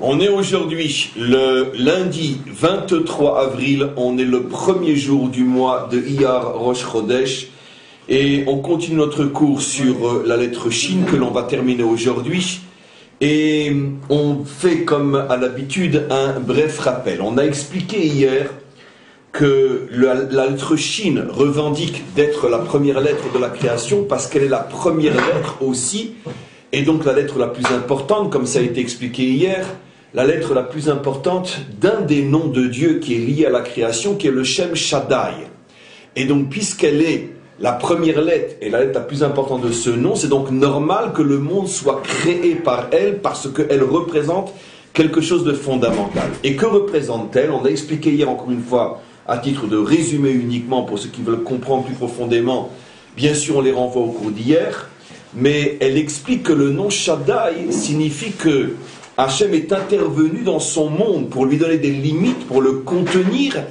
On est aujourd'hui le lundi 23 avril, on est le premier jour du mois de Iyar Rosh Chodesh et on continue notre cours sur la lettre Shin que l'on va terminer aujourd'hui et on fait comme à l'habitude un bref rappel. On a expliqué hier que la lettre Shin revendique d'être la première lettre de la création parce qu'elle est la première lettre aussi et donc la lettre la plus importante, comme ça a été expliqué hier, la lettre la plus importante d'un des noms de Dieu qui est lié à la création, qui est le Shem Shaddai. Et donc, puisqu'elle est la première lettre et la lettre la plus importante de ce nom, c'est donc normal que le monde soit créé par elle parce qu'elle représente quelque chose de fondamental. Et que représente-t-elle? On a expliqué hier encore une fois, à titre de résumé uniquement, pour ceux qui veulent comprendre plus profondément, bien sûr on les renvoie au cours d'hier, mais elle explique que le nom Shaddai signifie que Hachem est intervenu dans son monde pour lui donner des limites, pour le contenir.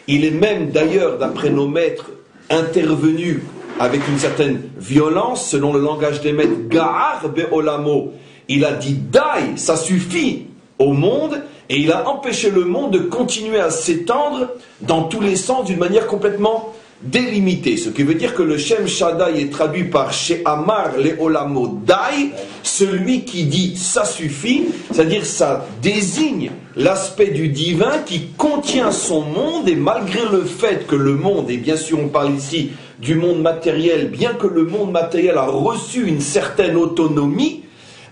Il est même d'ailleurs, d'après nos maîtres, intervenu avec une certaine violence, selon le langage des maîtres, Ga'ar be'olamo. Il a dit Dai, ça suffit au monde, et il a empêché le monde de continuer à s'étendre dans tous les sens d'une manière complètement délimité, ce qui veut dire que le Shem Shaddai est traduit par She'amar le'olamo Dai, celui qui dit ça suffit, c'est-à-dire ça désigne l'aspect du divin qui contient son monde, et malgré le fait que le monde, et bien sûr on parle ici du monde matériel, bien que le monde matériel a reçu une certaine autonomie,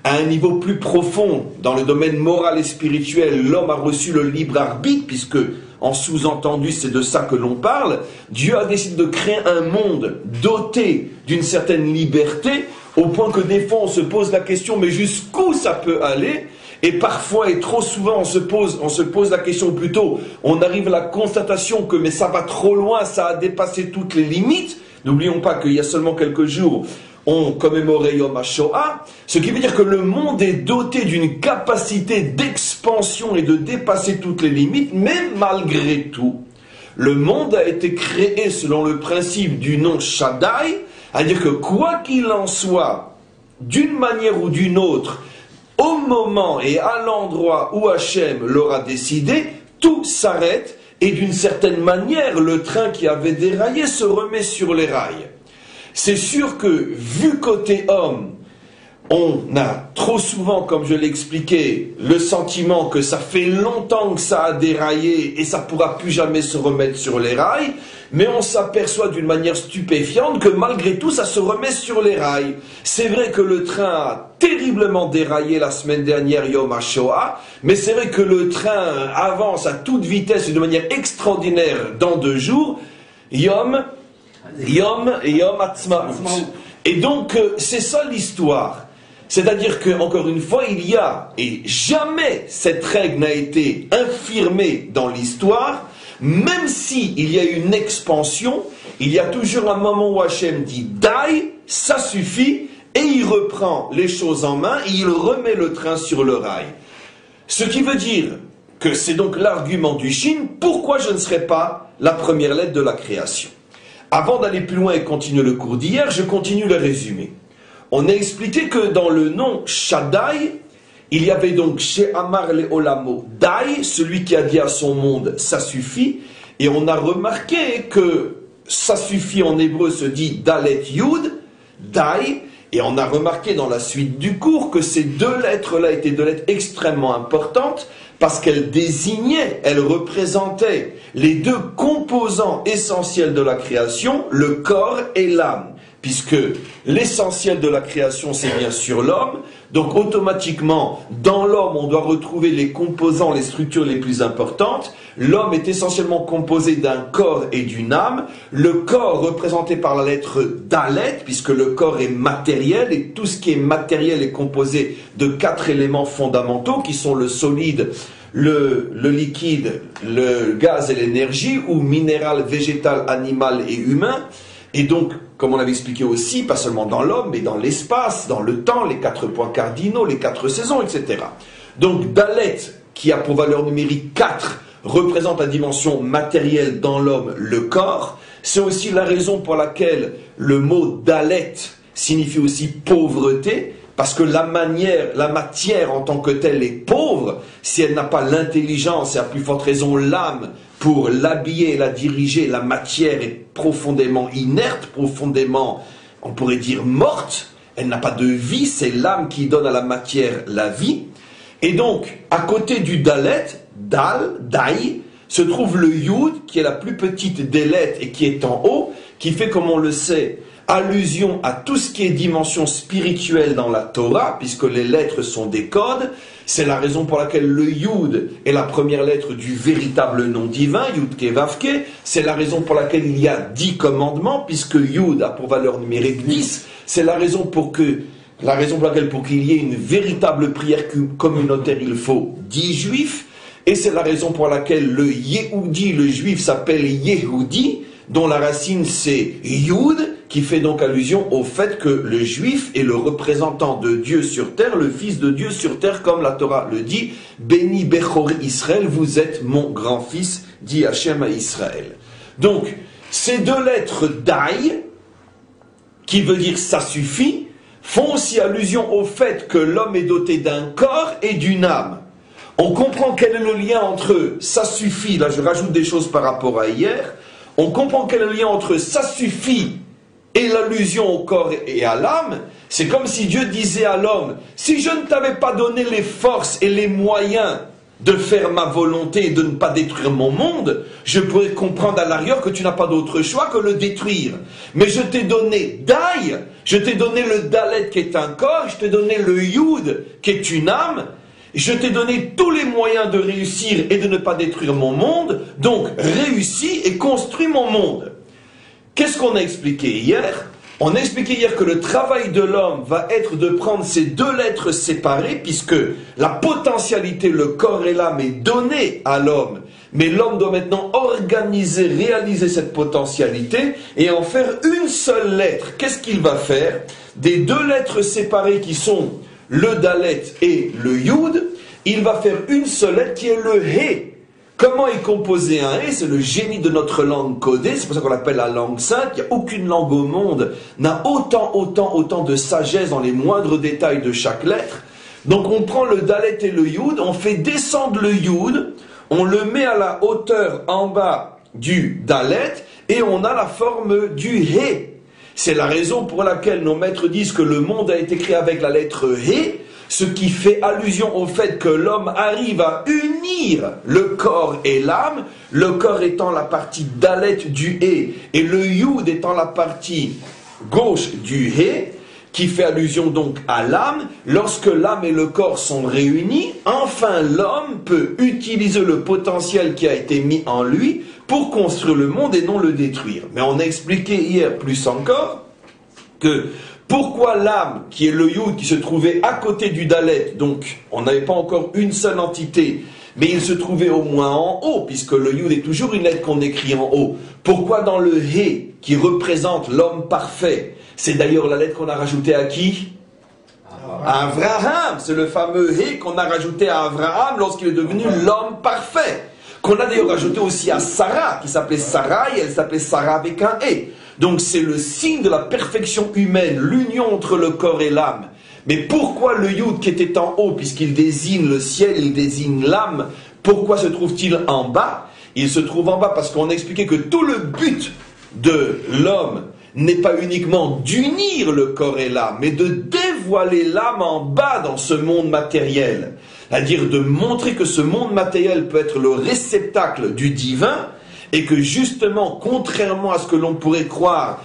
à un niveau plus profond, dans le domaine moral et spirituel, l'homme a reçu le libre arbitre, puisque en sous-entendu, c'est de ça que l'on parle. Dieu a décidé de créer un monde doté d'une certaine liberté, au point que des fois on se pose la question, mais jusqu'où ça peut aller? Et parfois, et trop souvent, on se pose la question, plutôt, on arrive à la constatation que mais ça va trop loin, ça a dépassé toutes les limites. N'oublions pas qu'il y a seulement quelques jours, on commémorait Yom HaShoah, ce qui veut dire que le monde est doté d'une capacité d'expansion et de dépasser toutes les limites, mais malgré tout, le monde a été créé selon le principe du nom Shaddai, c'est-à-dire que quoi qu'il en soit, d'une manière ou d'une autre, au moment et à l'endroit où Hachem l'aura décidé, tout s'arrête et d'une certaine manière, le train qui avait déraillé se remet sur les rails. C'est sûr que, vu côté homme, on a trop souvent, comme je l'ai expliqué, le sentiment que ça fait longtemps que ça a déraillé et ça ne pourra plus jamais se remettre sur les rails, mais on s'aperçoit d'une manière stupéfiante que malgré tout, ça se remet sur les rails. C'est vrai que le train a terriblement déraillé la semaine dernière, Yom HaShoah, mais c'est vrai que le train avance à toute vitesse et de manière extraordinaire dans 2 jours, Yom Ha'atzmaut. Et donc, c'est ça l'histoire. C'est-à-dire que, encore une fois, il y a, et jamais cette règle n'a été infirmée dans l'histoire, même s'il y a une expansion, il y a toujours un moment où Hachem dit « Dai, ça suffit », et il reprend les choses en main, et il remet le train sur le rail. Ce qui veut dire que c'est donc l'argument du Shin, pourquoi je ne serai pas la première lettre de la création. Avant d'aller plus loin et continuer le cours d'hier, je continue le résumé. On a expliqué que dans le nom Shaddai, il y avait donc She'amar le'olamo Dai, celui qui a dit à son monde ça suffit, et on a remarqué que ça suffit en hébreu se dit Dalet Yud, Dai, et on a remarqué dans la suite du cours que ces 2 lettres-là étaient 2 lettres extrêmement importantes parce qu'elles désignaient, elles représentaient les 2 composants essentiels de la création, le corps et l'âme. Puisque l'essentiel de la création, c'est bien sûr l'homme, donc automatiquement, dans l'homme, on doit retrouver les composants, les structures les plus importantes. L'homme est essentiellement composé d'un corps et d'une âme. Le corps représenté par la lettre Dalet, puisque le corps est matériel, et tout ce qui est matériel est composé de 4 éléments fondamentaux, qui sont le solide, le liquide, le gaz et l'énergie, ou minéral, végétal, animal et humain. Et donc, comme on l'avait expliqué aussi, pas seulement dans l'homme, mais dans l'espace, dans le temps, les 4 points cardinaux, les 4 saisons, etc. Donc, Dalet, qui a pour valeur numérique 4, représente la dimension matérielle dans l'homme, le corps. C'est aussi la raison pour laquelle le mot Dalet signifie aussi pauvreté, parce que la matière en tant que telle est pauvre, si elle n'a pas l'intelligence et à plus forte raison l'âme pour l'habiller et la diriger, la matière est profondément inerte, profondément, on pourrait dire morte, elle n'a pas de vie, c'est l'âme qui donne à la matière la vie. Et donc, à côté du Dalet, Dai, se trouve le Yud, qui est la plus petite des lettres et qui est en haut, qui fait, comme on le sait, allusion à tout ce qui est dimension spirituelle dans la Torah, puisque les lettres sont des codes. C'est la raison pour laquelle le Yud est la première lettre du véritable nom divin, Yud Ke Vav Ke. C'est la raison pour laquelle il y a 10 commandements, puisque Yud a pour valeur numérique 10. C'est la raison pour laquelle pour qu'il y ait une véritable prière communautaire, il faut 10 juifs. Et c'est la raison pour laquelle le Yehudi, le juif, s'appelle Yehudi, dont la racine c'est Yud, qui fait donc allusion au fait que le juif est le représentant de Dieu sur terre, le fils de Dieu sur terre, comme la Torah le dit, Béni Bechori Israël, vous êtes mon grand-fils, dit Hachem à Israël. Donc, ces deux lettres Dai, qui veut dire ça suffit, font aussi allusion au fait que l'homme est doté d'un corps et d'une âme. On comprend quel est le lien entre ça suffit, là je rajoute des choses par rapport à hier, on comprend quel est le lien entre ça suffit et l'allusion au corps et à l'âme. C'est comme si Dieu disait à l'homme, si je ne t'avais pas donné les forces et les moyens de faire ma volonté et de ne pas détruire mon monde, je pourrais comprendre à l'arrière que tu n'as pas d'autre choix que le détruire. Mais je t'ai donné Dai, je t'ai donné le Dalet qui est un corps, je t'ai donné le Yud qui est une âme, je t'ai donné tous les moyens de réussir et de ne pas détruire mon monde, donc réussis et construis mon monde. Qu'est-ce qu'on a expliqué hier? On a expliqué hier que le travail de l'homme va être de prendre ces deux lettres séparées, puisque la potentialité, le corps et l'âme est donnée à l'homme, mais l'homme doit maintenant organiser, réaliser cette potentialité et en faire une seule lettre. Qu'est-ce qu'il va faire? Des deux lettres séparées qui sont le Dalet et le Yud, il va faire une seule lettre qui est le He. Comment est composé un He? C'est le génie de notre langue codée, c'est pour ça qu'on l'appelle la langue sainte. Il n'y a aucune langue au monde n'a autant de sagesse dans les moindres détails de chaque lettre. Donc on prend le Dalet et le Yud, on fait descendre le Yud, on le met à la hauteur en bas du Dalet et on a la forme du He. C'est la raison pour laquelle nos maîtres disent que le monde a été créé avec la lettre He, ce qui fait allusion au fait que l'homme arrive à unir le corps et l'âme, le corps étant la partie Dalet du He et le Yud étant la partie gauche du He, qui fait allusion donc à l'âme. Lorsque l'âme et le corps sont réunis, enfin l'homme peut utiliser le potentiel qui a été mis en lui pour construire le monde et non le détruire. Mais on a expliqué hier plus encore que pourquoi l'âme, qui est le Yud, qui se trouvait à côté du Dalet, donc on n'avait pas encore une seule entité, mais il se trouvait au moins en haut, puisque le Yud est toujours une lettre qu'on écrit en haut. Pourquoi dans le He, qui représente l'homme parfait, c'est d'ailleurs la lettre qu'on a rajoutée à qui? À Abraham. C'est le fameux He qu'on a rajouté à Abraham lorsqu'il est devenu l'homme parfait. Qu'on a d'ailleurs rajouté aussi à Sarah, qui s'appelait Sarah, et elle s'appelait Sarah avec un E. Donc c'est le signe de la perfection humaine, l'union entre le corps et l'âme. Mais pourquoi le Yud qui était en haut, puisqu'il désigne le ciel, il désigne l'âme, pourquoi se trouve-t-il en bas? Il se trouve en bas parce qu'on a expliqué que tout le but de l'homme n'est pas uniquement d'unir le corps et l'âme, mais de dévoiler l'âme en bas dans ce monde matériel. C'est-à-dire de montrer que ce monde matériel peut être le réceptacle du divin, et que justement, contrairement à ce que l'on pourrait croire,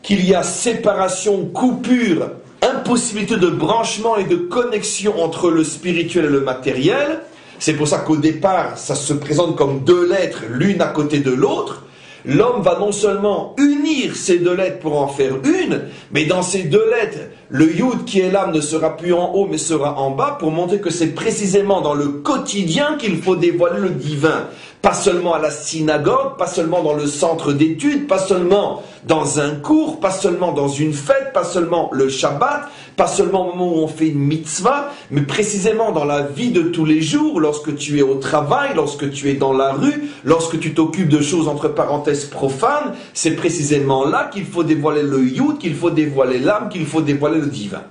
qu'il y a séparation, coupure, impossibilité de branchement et de connexion entre le spirituel et le matériel, c'est pour ça qu'au départ, ça se présente comme deux lettres, l'une à côté de l'autre. L'homme va non seulement unir ces deux lettres pour en faire une, mais dans ces deux lettres, le Yud qui est l'âme ne sera plus en haut mais sera en bas pour montrer que c'est précisément dans le quotidien qu'il faut dévoiler le divin. Pas seulement à la synagogue, pas seulement dans le centre d'études, pas seulement dans un cours, pas seulement dans une fête, pas seulement le Shabbat, pas seulement au moment où on fait une mitzvah, mais précisément dans la vie de tous les jours, lorsque tu es au travail, lorsque tu es dans la rue, lorsque tu t'occupes de choses entre parenthèses profanes, c'est précisément là qu'il faut dévoiler le Yud, qu'il faut dévoiler l'âme, qu'il faut dévoiler le divin.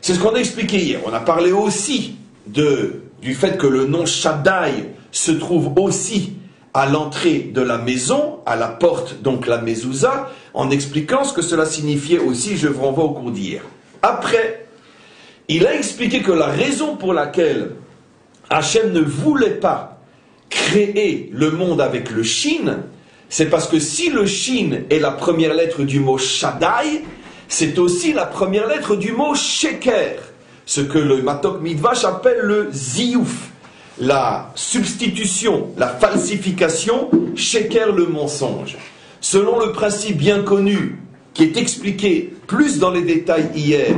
C'est ce qu'on a expliqué hier. On a parlé aussi du fait que le nom Shaddai se trouve aussi à l'entrée de la maison, à la porte, donc la mezouza, en expliquant ce que cela signifiait aussi, je vous renvoie au cours d'hier. Après, il a expliqué que la raison pour laquelle Hachem ne voulait pas créer le monde avec le Shin, c'est parce que si le Shin est la première lettre du mot Shaddai, c'est aussi la première lettre du mot Sheker, ce que le Matok Midvash appelle le Ziouf, la substitution, la falsification, Sheker le mensonge. Selon le principe bien connu, qui est expliqué plus dans les détails hier,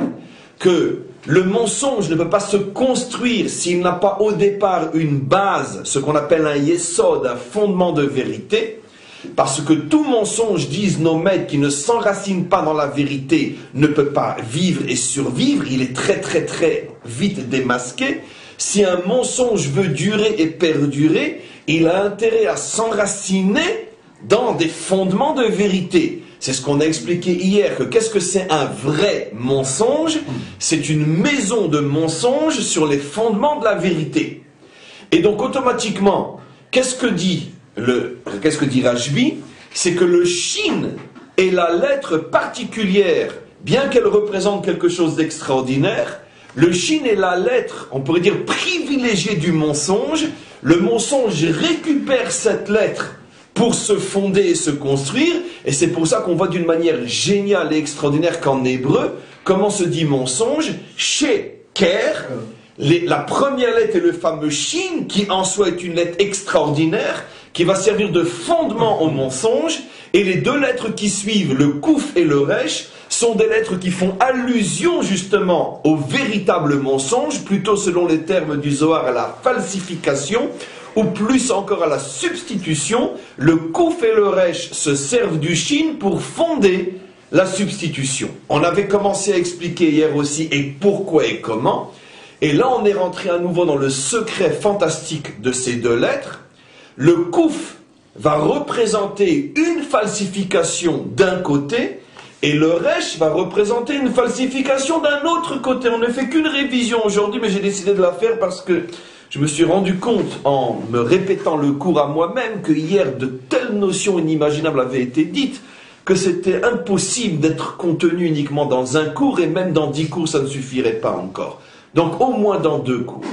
que le mensonge ne peut pas se construire s'il n'a pas au départ une base, ce qu'on appelle un yesod, un fondement de vérité, parce que tout mensonge, disent nos maîtres, qui ne s'enracine pas dans la vérité, ne peut pas vivre et survivre, il est très très très vite démasqué. Si un mensonge veut durer et perdurer, il a intérêt à s'enraciner dans des fondements de vérité. C'est ce qu'on a expliqué hier, que qu'est-ce que c'est un vrai mensonge? C'est une maison de mensonges sur les fondements de la vérité. Et donc automatiquement, qu'est-ce que dit Rashbi? C'est que le Shin est la lettre particulière, bien qu'elle représente quelque chose d'extraordinaire. Le Shin est la lettre, on pourrait dire, privilégiée du mensonge. Le mensonge récupère cette lettre pour se fonder et se construire, et c'est pour ça qu'on voit d'une manière géniale et extraordinaire qu'en hébreu, comment se dit mensonge? Sheker, la première lettre est le fameux Shin, qui en soi est une lettre extraordinaire, qui va servir de fondement au mensonge, et les deux lettres qui suivent, le Kouf et le Resh, sont des lettres qui font allusion justement au véritable mensonge, plutôt selon les termes du Zohar à la falsification, ou plus encore à la substitution. Le Kouf et le Resh se servent du Shin pour fonder la substitution. On avait commencé à expliquer hier aussi et pourquoi et comment, et là on est rentré à nouveau dans le secret fantastique de ces deux lettres. Le Kouf va représenter une falsification d'un côté, et le Resh va représenter une falsification d'un autre côté. On ne fait qu'une révision aujourd'hui, mais j'ai décidé de la faire parce que je me suis rendu compte, en me répétant le cours à moi-même, que hier de telles notions inimaginables avaient été dites, que c'était impossible d'être contenu uniquement dans un cours, et même dans 10 cours, ça ne suffirait pas encore. Donc au moins dans 2 cours.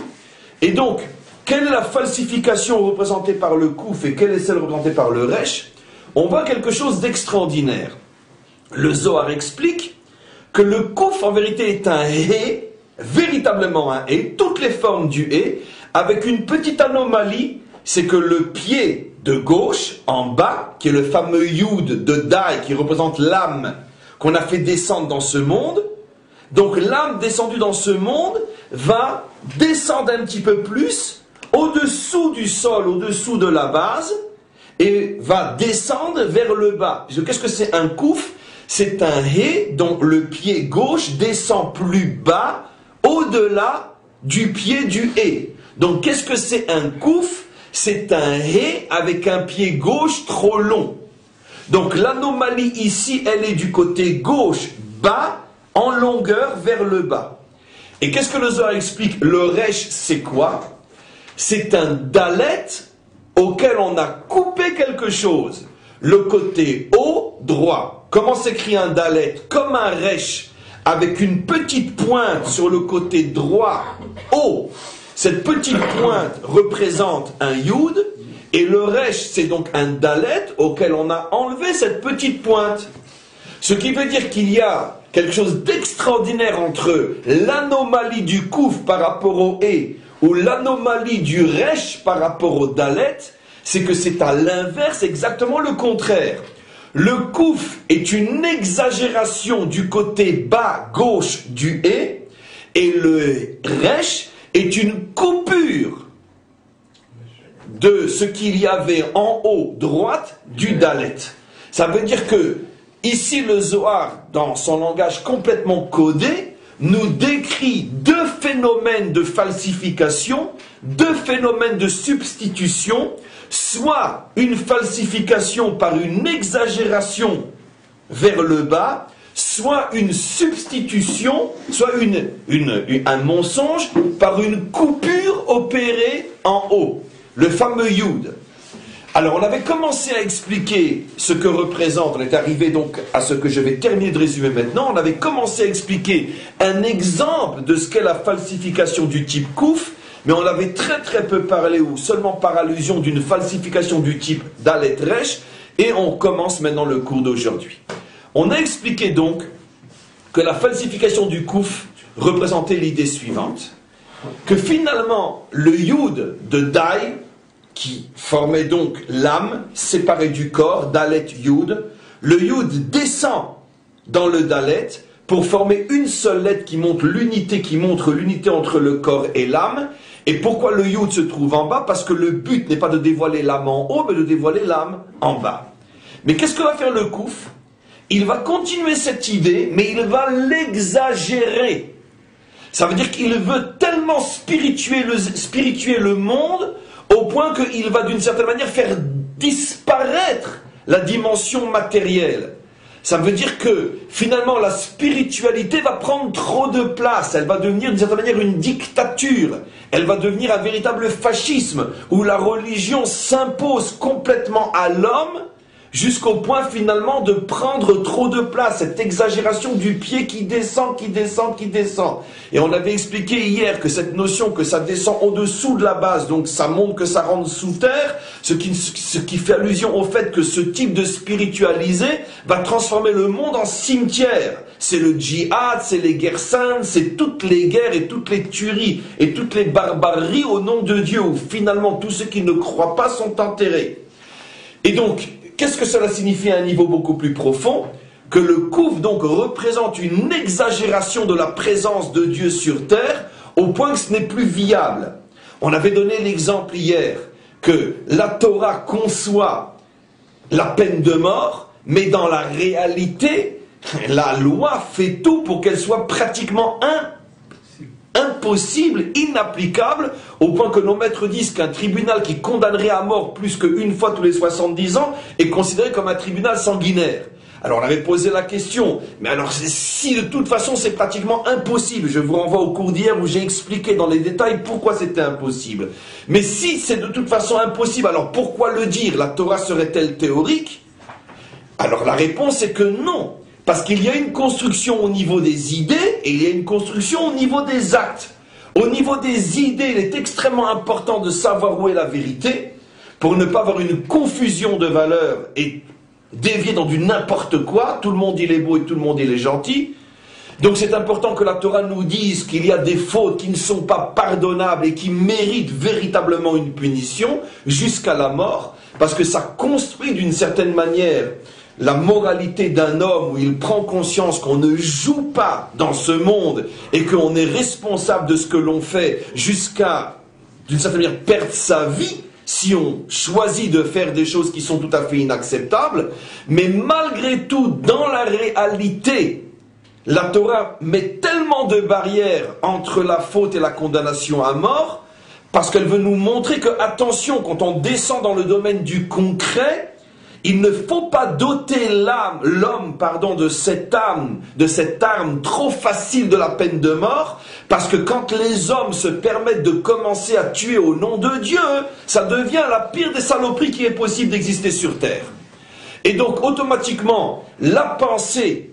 Et donc, quelle est la falsification représentée par le Kouf et quelle est celle représentée par le Resh? On voit quelque chose d'extraordinaire. Le Zohar explique que le Kouf en vérité est un Hé, véritablement un Hé, toutes les formes du Hé, avec une petite anomalie, c'est que le pied de gauche, en bas, qui est le fameux Yud de Dai, qui représente l'âme qu'on a fait descendre dans ce monde, donc l'âme descendue dans ce monde va descendre un petit peu plus, au-dessous du sol, au-dessous de la base, et va descendre vers le bas. Qu'est-ce que c'est un Kouf? C'est un Hé dont le pied gauche descend plus bas, au-delà du pied du Hé. Donc qu'est-ce que c'est un Kouf? C'est un Hé avec un pied gauche trop long. Donc l'anomalie ici, elle est du côté gauche, bas, en longueur vers le bas. Et qu'est-ce que le Zohar explique? Le Resh, c'est quoi? C'est un Dalet auquel on a coupé quelque chose. Le côté haut, droit. Comment s'écrit un Dalet? Comme un Resh, avec une petite pointe sur le côté droit, haut. Cette petite pointe représente un Yud, et le Resh, c'est donc un Dalet auquel on a enlevé cette petite pointe. Ce qui veut dire qu'il y a quelque chose d'extraordinaire entre l'anomalie du Kouf par rapport au Hé, ou l'anomalie du Resh par rapport au Dalet, c'est que c'est à l'inverse, exactement le contraire. Le Kouf est une exagération du côté bas gauche du Hé, et le Resh est une coupure de ce qu'il y avait en haut droite du Dalet. Ça veut dire que ici le Zohar, dans son langage complètement codé, nous décrit 2 phénomènes de falsification, 2 phénomènes de substitution, soit une falsification par une exagération vers le bas, soit une substitution, soit un mensonge par une coupure opérée en haut, le fameux Yud. Alors on avait commencé à expliquer ce que représente, on est arrivé donc à ce que je vais terminer de résumer maintenant, on avait commencé à expliquer un exemple de ce qu'est la falsification du type Kouf, mais on avait très peu parlé ou seulement par allusion d'une falsification du type Dalet Resh, et on commence maintenant le cours d'aujourd'hui. On a expliqué donc que la falsification du Kouf représentait l'idée suivante, que finalement le Yud de Dai, qui formait donc l'âme séparée du corps, Dalet Yud, le Yud descend dans le Dalet pour former une seule lettre qui montre l'unité entre le corps et l'âme. Et pourquoi le Yud se trouve en bas? Parce que le but n'est pas de dévoiler l'âme en haut, mais de dévoiler l'âme en bas. Mais qu'est-ce que va faire le Kouf? Il va continuer cette idée, mais il va l'exagérer. Ça veut dire qu'il veut tellement spirituer le monde au point qu'il va d'une certaine manière faire disparaître la dimension matérielle. Ça veut dire que finalement la spiritualité va prendre trop de place, elle va devenir d'une certaine manière une dictature, elle va devenir un véritable fascisme où la religion s'impose complètement à l'homme jusqu'au point finalement de prendre trop de place, cette exagération du pied qui descend. Et on avait expliqué hier que cette notion que ça descend au-dessous de la base, donc ça montre que ça rentre sous terre, ce qui fait allusion au fait que ce type de spiritualisé va transformer le monde en cimetière. C'est le djihad, c'est les guerres saintes, c'est toutes les guerres et toutes les tueries et toutes les barbaries au nom de Dieu, où finalement tous ceux qui ne croient pas sont enterrés. Et donc, qu'est-ce que cela signifie à un niveau beaucoup plus profond? Que le Kouf donc représente une exagération de la présence de Dieu sur terre au point que ce n'est plus viable. On avait donné l'exemple hier que la Torah conçoit la peine de mort, mais dans la réalité, la loi fait tout pour qu'elle soit pratiquement impossible, inapplicable, au point que nos maîtres disent qu'un tribunal qui condamnerait à mort plus qu'une fois tous les 70 ans est considéré comme un tribunal sanguinaire. Alors on avait posé la question, mais alors si de toute façon c'est pratiquement impossible, je vous renvoie au cours d'hier où j'ai expliqué dans les détails pourquoi c'était impossible. Mais si c'est de toute façon impossible, alors pourquoi le dire? La Torah serait-elle théorique? Alors la réponse est que non. Parce qu'il y a une construction au niveau des idées et il y a une construction au niveau des actes. Au niveau des idées, il est extrêmement important de savoir où est la vérité pour ne pas avoir une confusion de valeurs et dévier dans du n'importe quoi. Tout le monde il est beau et tout le monde il est gentil. Donc c'est important que la Torah nous dise qu'il y a des fautes qui ne sont pas pardonnables et qui méritent véritablement une punition jusqu'à la mort, parce que ça construit d'une certaine manière la moralité d'un homme où il prend conscience qu'on ne joue pas dans ce monde et qu'on est responsable de ce que l'on fait jusqu'à, d'une certaine manière, perdre sa vie si on choisit de faire des choses qui sont tout à fait inacceptables. Mais malgré tout, dans la réalité, la Torah met tellement de barrières entre la faute et la condamnation à mort, parce qu'elle veut nous montrer que, attention, quand on descend dans le domaine du concret, il ne faut pas doter l'homme de cette arme trop facile de la peine de mort, parce que quand les hommes se permettent de commencer à tuer au nom de Dieu, ça devient la pire des saloperies qui est possible d'exister sur terre. Et donc automatiquement, la pensée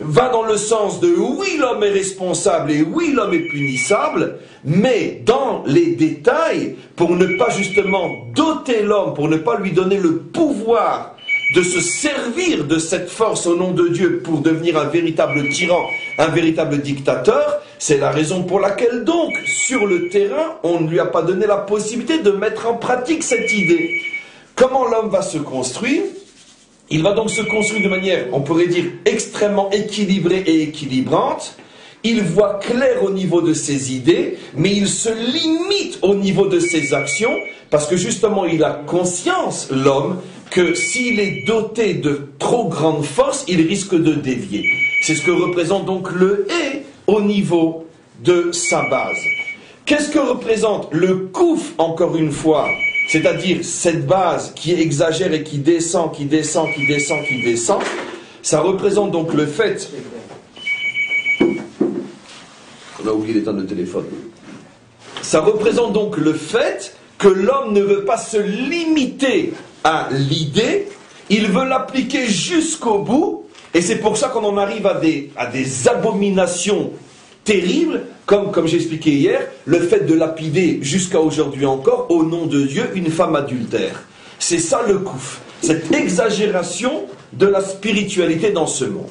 va dans le sens de oui, l'homme est responsable et oui, l'homme est punissable, mais dans les détails, pour ne pas justement doter l'homme, pour ne pas lui donner le pouvoir de se servir de cette force au nom de Dieu pour devenir un véritable tyran, un véritable dictateur, c'est la raison pour laquelle donc, sur le terrain, on ne lui a pas donné la possibilité de mettre en pratique cette idée. Comment l'homme va se construire ? Il va donc se construire de manière, on pourrait dire, extrêmement équilibrée et équilibrante. Il voit clair au niveau de ses idées, mais il se limite au niveau de ses actions, parce que justement il a conscience, l'homme, que s'il est doté de trop grande force, il risque de dévier. C'est ce que représente donc le hé au niveau de sa base. Qu'est-ce que représente le kouf, encore une fois ? C'est-à-dire cette base qui exagère et qui descend, qui descend, qui descend, qui descend. Ça représente donc le fait... On a oublié d'éteindre le téléphone. Ça représente donc le fait que l'homme ne veut pas se limiter à l'idée, il veut l'appliquer jusqu'au bout, et c'est pour ça qu'on en arrive à des abominations terribles, comme j'ai expliqué hier, le fait de lapider jusqu'à aujourd'hui encore, au nom de Dieu, une femme adultère. C'est ça le kouf, cette exagération de la spiritualité dans ce monde.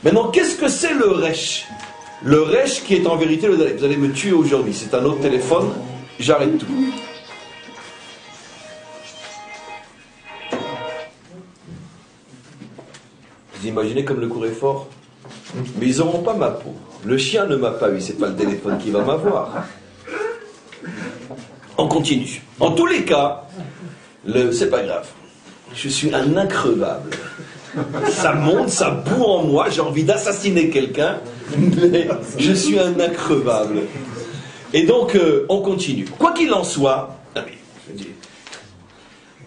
Maintenant, qu'est-ce que c'est le resh? Le resh qui est en vérité le dalet. Vous allez me tuer aujourd'hui, c'est un autre téléphone, j'arrête tout. Vous imaginez comme le cours est fort? Mais ils n'auront pas ma peau. Le chien ne m'a pas eu, c'est pas le téléphone qui va m'avoir. On continue. En tous les cas, c'est pas grave. Je suis un increvable. Ça monte, ça boue en moi, j'ai envie d'assassiner quelqu'un, mais je suis un increvable. Et donc, on continue. Quoi qu'il en soit,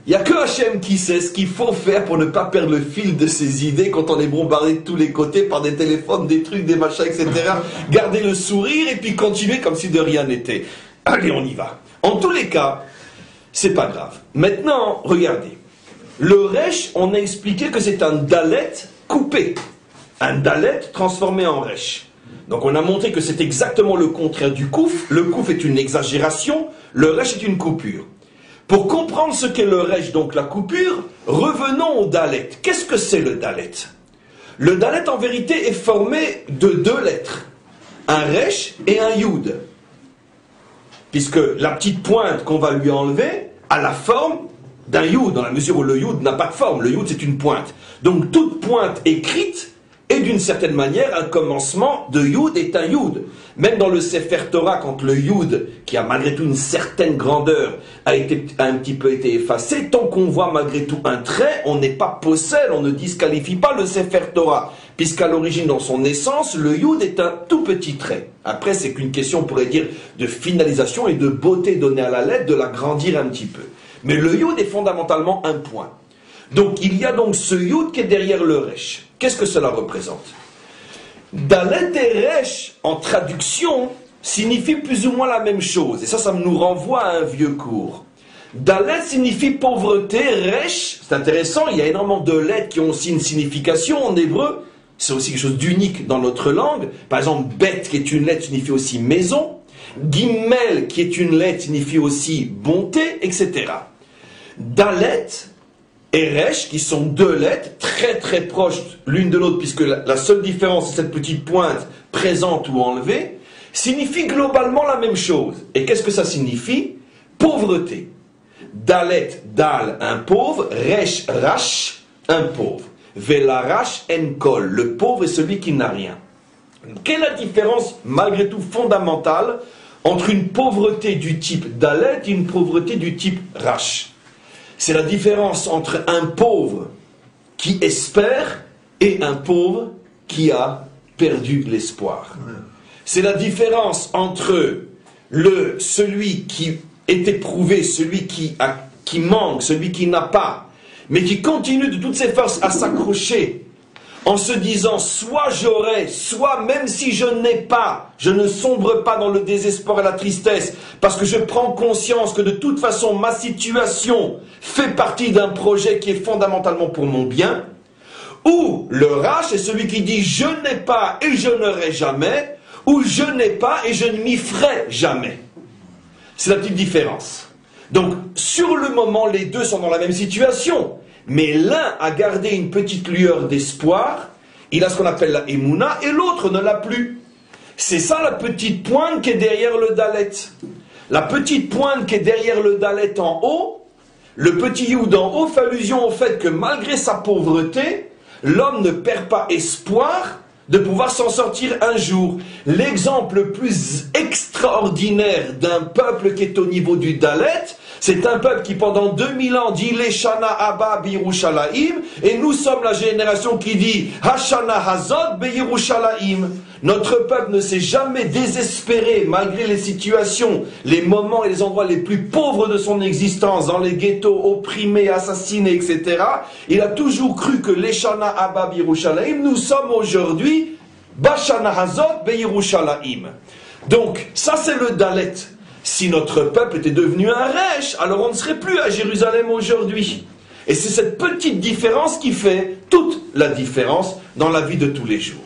il n'y a que Hachem qui sait ce qu'il faut faire pour ne pas perdre le fil de ses idées quand on est bombardé de tous les côtés par des téléphones, des trucs, des machins, etc. Garder le sourire et puis continuer comme si de rien n'était. Allez, on y va. En tous les cas, c'est pas grave. Maintenant, regardez. Le resh, on a expliqué que c'est un dalet coupé. Un dalet transformé en resh. Donc on a montré que c'est exactement le contraire du kouf. Le kouf est une exagération, le resh est une coupure. Pour comprendre ce qu'est le resh, donc la coupure, revenons au dalet. Qu'est-ce que c'est le dalet? Le dalet en vérité est formé de deux lettres. Un resh et un yud. Puisque la petite pointe qu'on va lui enlever a la forme d'un yud, dans la mesure où le yud n'a pas de forme. Le yud, c'est une pointe. Donc, toute pointe écrite est d'une certaine manière un commencement de yud est un yud. Même dans le Sefer Torah, quand le yud, qui a malgré tout une certaine grandeur, a un petit peu été effacé, tant qu'on voit malgré tout un trait, on n'est pas possède, on ne disqualifie pas le Sefer Torah. Puisqu'à l'origine, dans son essence, le yud est un tout petit trait. Après, c'est qu'une question, on pourrait dire, de finalisation et de beauté donnée à la lettre, de l'agrandir un petit peu. Mais le yud est fondamentalement un point. Donc il y a donc ce yud qui est derrière le resh. Qu'est-ce que cela représente? Dalet et resh, en traduction, signifie plus ou moins la même chose. Et ça nous renvoie à un vieux cours. Dalet signifie pauvreté, resh, c'est intéressant, il y a énormément de lettres qui ont aussi une signification en hébreu. C'est aussi quelque chose d'unique dans notre langue. Par exemple, bet, qui est une lettre, signifie aussi maison. Gimel, qui est une lettre, signifie aussi bonté, etc. Dalet et resh, qui sont deux lettres très très proches l'une de l'autre, puisque la seule différence c'est cette petite pointe présente ou enlevée, signifie globalement la même chose. Et qu'est-ce que ça signifie? Pauvreté. Dalet, dal, un pauvre, resh, rash, un pauvre. Velarash en kol, le pauvre est celui qui n'a rien. Quelle est la différence malgré tout fondamentale entre une pauvreté du type dalet et une pauvreté du type rash? C'est la différence entre un pauvre qui espère et un pauvre qui a perdu l'espoir. C'est la différence entre celui qui est éprouvé, celui qui manque, celui qui n'a pas, mais qui continue de toutes ses forces à s'accrocher en se disant soit j'aurai, soit même si je n'ai pas, je ne sombre pas dans le désespoir et la tristesse, parce que je prends conscience que de toute façon ma situation fait partie d'un projet qui est fondamentalement pour mon bien, ou le rash est celui qui dit je n'ai pas et je n'aurai jamais, ou je n'ai pas et je ne m'y ferai jamais. C'est la petite différence. Donc sur le moment les deux sont dans la même situation. Mais l'un a gardé une petite lueur d'espoir, il a ce qu'on appelle la émouna, et l'autre ne l'a plus. C'est ça la petite pointe qui est derrière le dalet. La petite pointe qui est derrière le dalet en haut, le petit yud en haut fait allusion au fait que malgré sa pauvreté, l'homme ne perd pas espoir de pouvoir s'en sortir un jour. L'exemple le plus extraordinaire d'un peuple qui est au niveau du dalet, c'est un peuple qui pendant 2000 ans dit Leshana Abba B'Yerushalayim, et nous sommes la génération qui dit Hashana Hazot B'Yerushalayim. Notre peuple ne s'est jamais désespéré malgré les situations, les moments et les endroits les plus pauvres de son existence, dans les ghettos, opprimés, assassinés, etc. Il a toujours cru que l'Eshana Abba B'Yerushalayim, nous sommes aujourd'hui Bashana Hazot B'Yerushalayim. Donc, ça c'est le Dalet. Si notre peuple était devenu un Resh, alors on ne serait plus à Jérusalem aujourd'hui. Et c'est cette petite différence qui fait toute la différence dans la vie de tous les jours.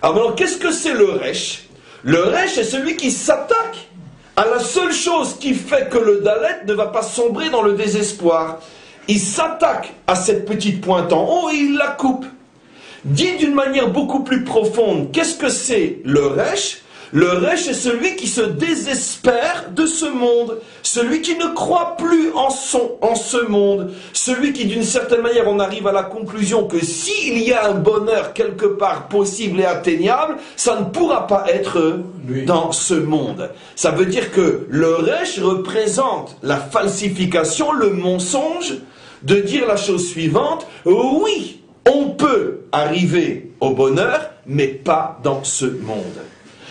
Alors maintenant, qu'est-ce que c'est le Resh? Le Resh est celui qui s'attaque à la seule chose qui fait que le Dalet ne va pas sombrer dans le désespoir. Il s'attaque à cette petite pointe en haut et il la coupe. Dit d'une manière beaucoup plus profonde, qu'est-ce que c'est le Resh? Le Resh est celui qui se désespère de ce monde, celui qui ne croit plus en ce monde, celui qui d'une certaine manière on arrive à la conclusion que s'il y a un bonheur quelque part possible et atteignable, ça ne pourra pas être dans ce monde. Ça veut dire que le Resh représente la falsification, le mensonge, de dire la chose suivante, oui, on peut arriver au bonheur, mais pas dans ce monde.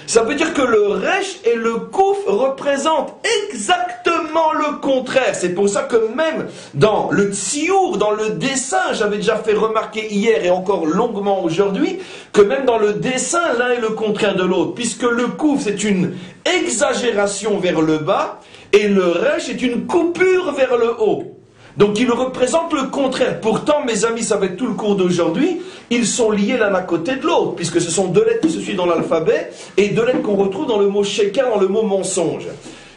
Ça veut dire que le Resh et le Kouf représentent exactement le contraire. C'est pour ça que même dans le Tsiour, dans le dessin, j'avais déjà fait remarquer hier et encore longuement aujourd'hui, que même dans le dessin, l'un est le contraire de l'autre. Puisque le Kouf, c'est une exagération vers le bas, et le Resh est une coupure vers le haut. Donc il représente le contraire. Pourtant, mes amis, ça va être tout le cours d'aujourd'hui, ils sont liés l'un à côté de l'autre, puisque ce sont deux lettres qui se suivent dans l'alphabet, et deux lettres qu'on retrouve dans le mot sheker, dans le mot mensonge.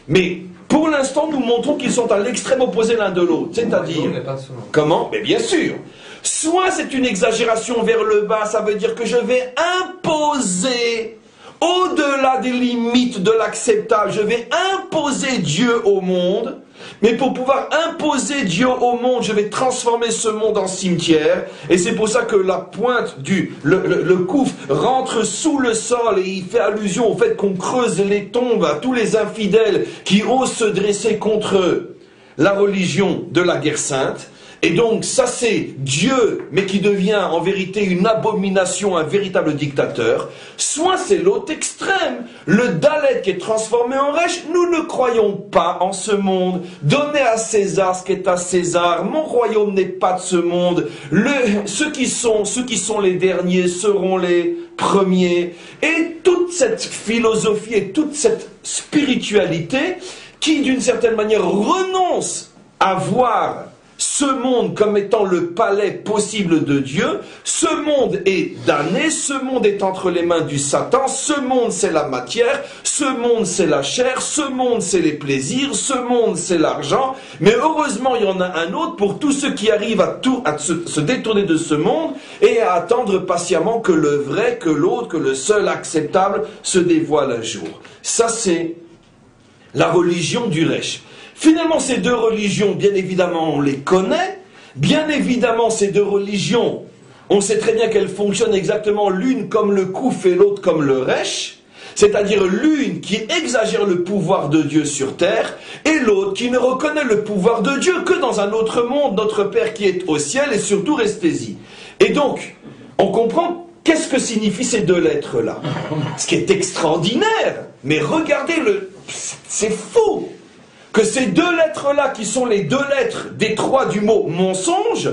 Mais pour l'instant, nous montrons qu'ils sont à l'extrême opposé l'un de l'autre. C'est-à-dire... Comment? Mais bien sûr. Soit c'est une exagération vers le bas, ça veut dire que je vais imposer... Au-delà des limites de l'acceptable, je vais imposer Dieu au monde, mais pour pouvoir imposer Dieu au monde, je vais transformer ce monde en cimetière, et c'est pour ça que la pointe le Kouf rentre sous le sol, et il fait allusion au fait qu'on creuse les tombes à tous les infidèles qui osent se dresser contre la religion de la guerre sainte. Et donc, ça c'est Dieu, mais qui devient en vérité une abomination, un véritable dictateur. Soit c'est l'autre extrême, le Dalet qui est transformé en Resh. Nous ne croyons pas en ce monde. Donnez à César ce qui est à César. Mon royaume n'est pas de ce monde. Ceux qui sont les derniers seront les premiers. Et toute cette philosophie et toute cette spiritualité qui, d'une certaine manière, renonce à voir ce monde comme étant le palais possible de Dieu, ce monde est damné, ce monde est entre les mains du Satan, ce monde c'est la matière, ce monde c'est la chair, ce monde c'est les plaisirs, ce monde c'est l'argent, mais heureusement il y en a un autre pour tous ceux qui arrivent à se détourner de ce monde et à attendre patiemment que le vrai, que l'autre, que le seul acceptable se dévoile un jour. Ça c'est la religion du Resh. Finalement, ces deux religions, bien évidemment, on les connaît. Bien évidemment, ces deux religions, on sait très bien qu'elles fonctionnent exactement l'une comme le Kouf et l'autre comme le Resh. C'est-à-dire l'une qui exagère le pouvoir de Dieu sur terre et l'autre qui ne reconnaît le pouvoir de Dieu que dans un autre monde, notre Père qui est au ciel et surtout restez-y. Et donc, on comprend qu'est-ce que signifient ces deux lettres-là. Ce qui est extraordinaire, mais regardez, c'est fou que ces deux lettres-là, qui sont les deux lettres des trois du mot mensonge,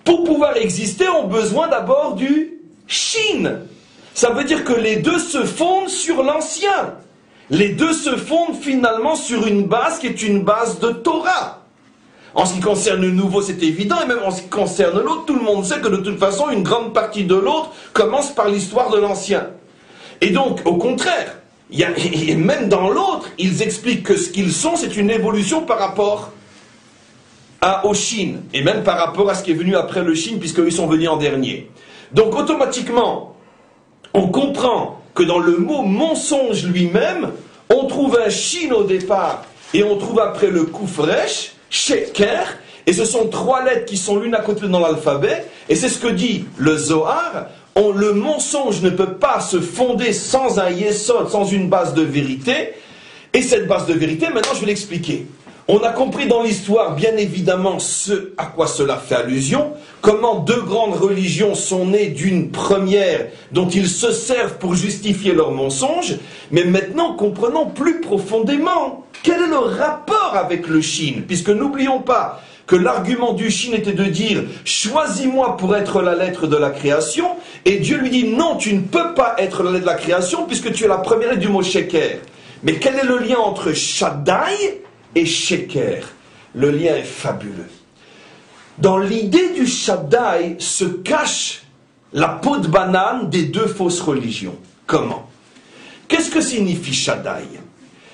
pour pouvoir exister, ont besoin d'abord du Shin. Ça veut dire que les deux se fondent sur l'ancien. Les deux se fondent finalement sur une base qui est une base de Torah. En ce qui concerne le nouveau, c'est évident, et même en ce qui concerne l'autre, tout le monde sait que de toute façon, une grande partie de l'autre commence par l'histoire de l'ancien. Et donc, au contraire, même dans l'autre, ils expliquent que ce qu'ils sont, c'est une évolution par rapport au Shin, et même par rapport à ce qui est venu après le Shin, puisqu'ils sont venus en dernier. Donc automatiquement, on comprend que dans le mot mensonge lui-même, on trouve un Shin au départ, et on trouve après le Kouf Resh, Sheker, et ce sont trois lettres qui sont l'une à côté dans l'alphabet, et c'est ce que dit le Zohar. Le mensonge ne peut pas se fonder sans un yesod, sans une base de vérité. Et cette base de vérité, maintenant je vais l'expliquer. On a compris dans l'histoire, bien évidemment, ce à quoi cela fait allusion, comment deux grandes religions sont nées d'une première dont ils se servent pour justifier leurs mensonges, mais maintenant comprenons plus profondément quel est le rapport avec le Shin, puisque n'oublions pas que l'argument du Shin était de dire « choisis-moi pour être la lettre de la création », et Dieu lui dit « non, tu ne peux pas être la lettre de la création puisque tu es la première lettre du mot Sheker ». Mais quel est le lien entre Shaddai et Sheker? Le lien est fabuleux. Dans l'idée du Shaddai se cache la peau de banane des deux fausses religions. Comment? Qu'est-ce que signifie Shaddai?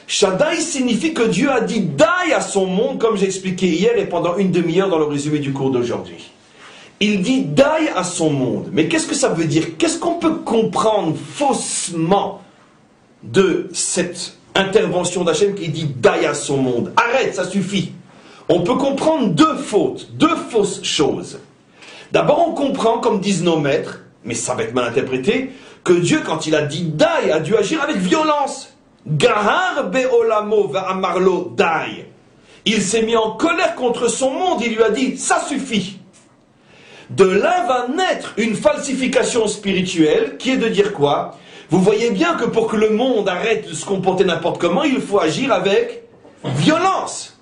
Shaddai signifie que Dieu a dit Dai à son monde, comme j'ai expliqué hier et pendant une demi-heure dans le résumé du cours d'aujourd'hui. Il dit Dai à son monde. Mais qu'est-ce que ça veut dire? Qu'est-ce qu'on peut comprendre faussement de cette intervention d'Hachem qui dit Dai à son monde? Arrête, ça suffit. On peut comprendre deux fausses choses. D'abord, on comprend, comme disent nos maîtres, mais ça va être mal interprété, que Dieu, quand il a dit Dai, a dû agir avec violence. Gahar be'olamo va'amarlo Dai. Il s'est mis en colère contre son monde, il lui a dit, ça suffit. De là va naître une falsification spirituelle qui est de dire quoi? Vous voyez bien que pour que le monde arrête de se comporter n'importe comment, il faut agir avec violence.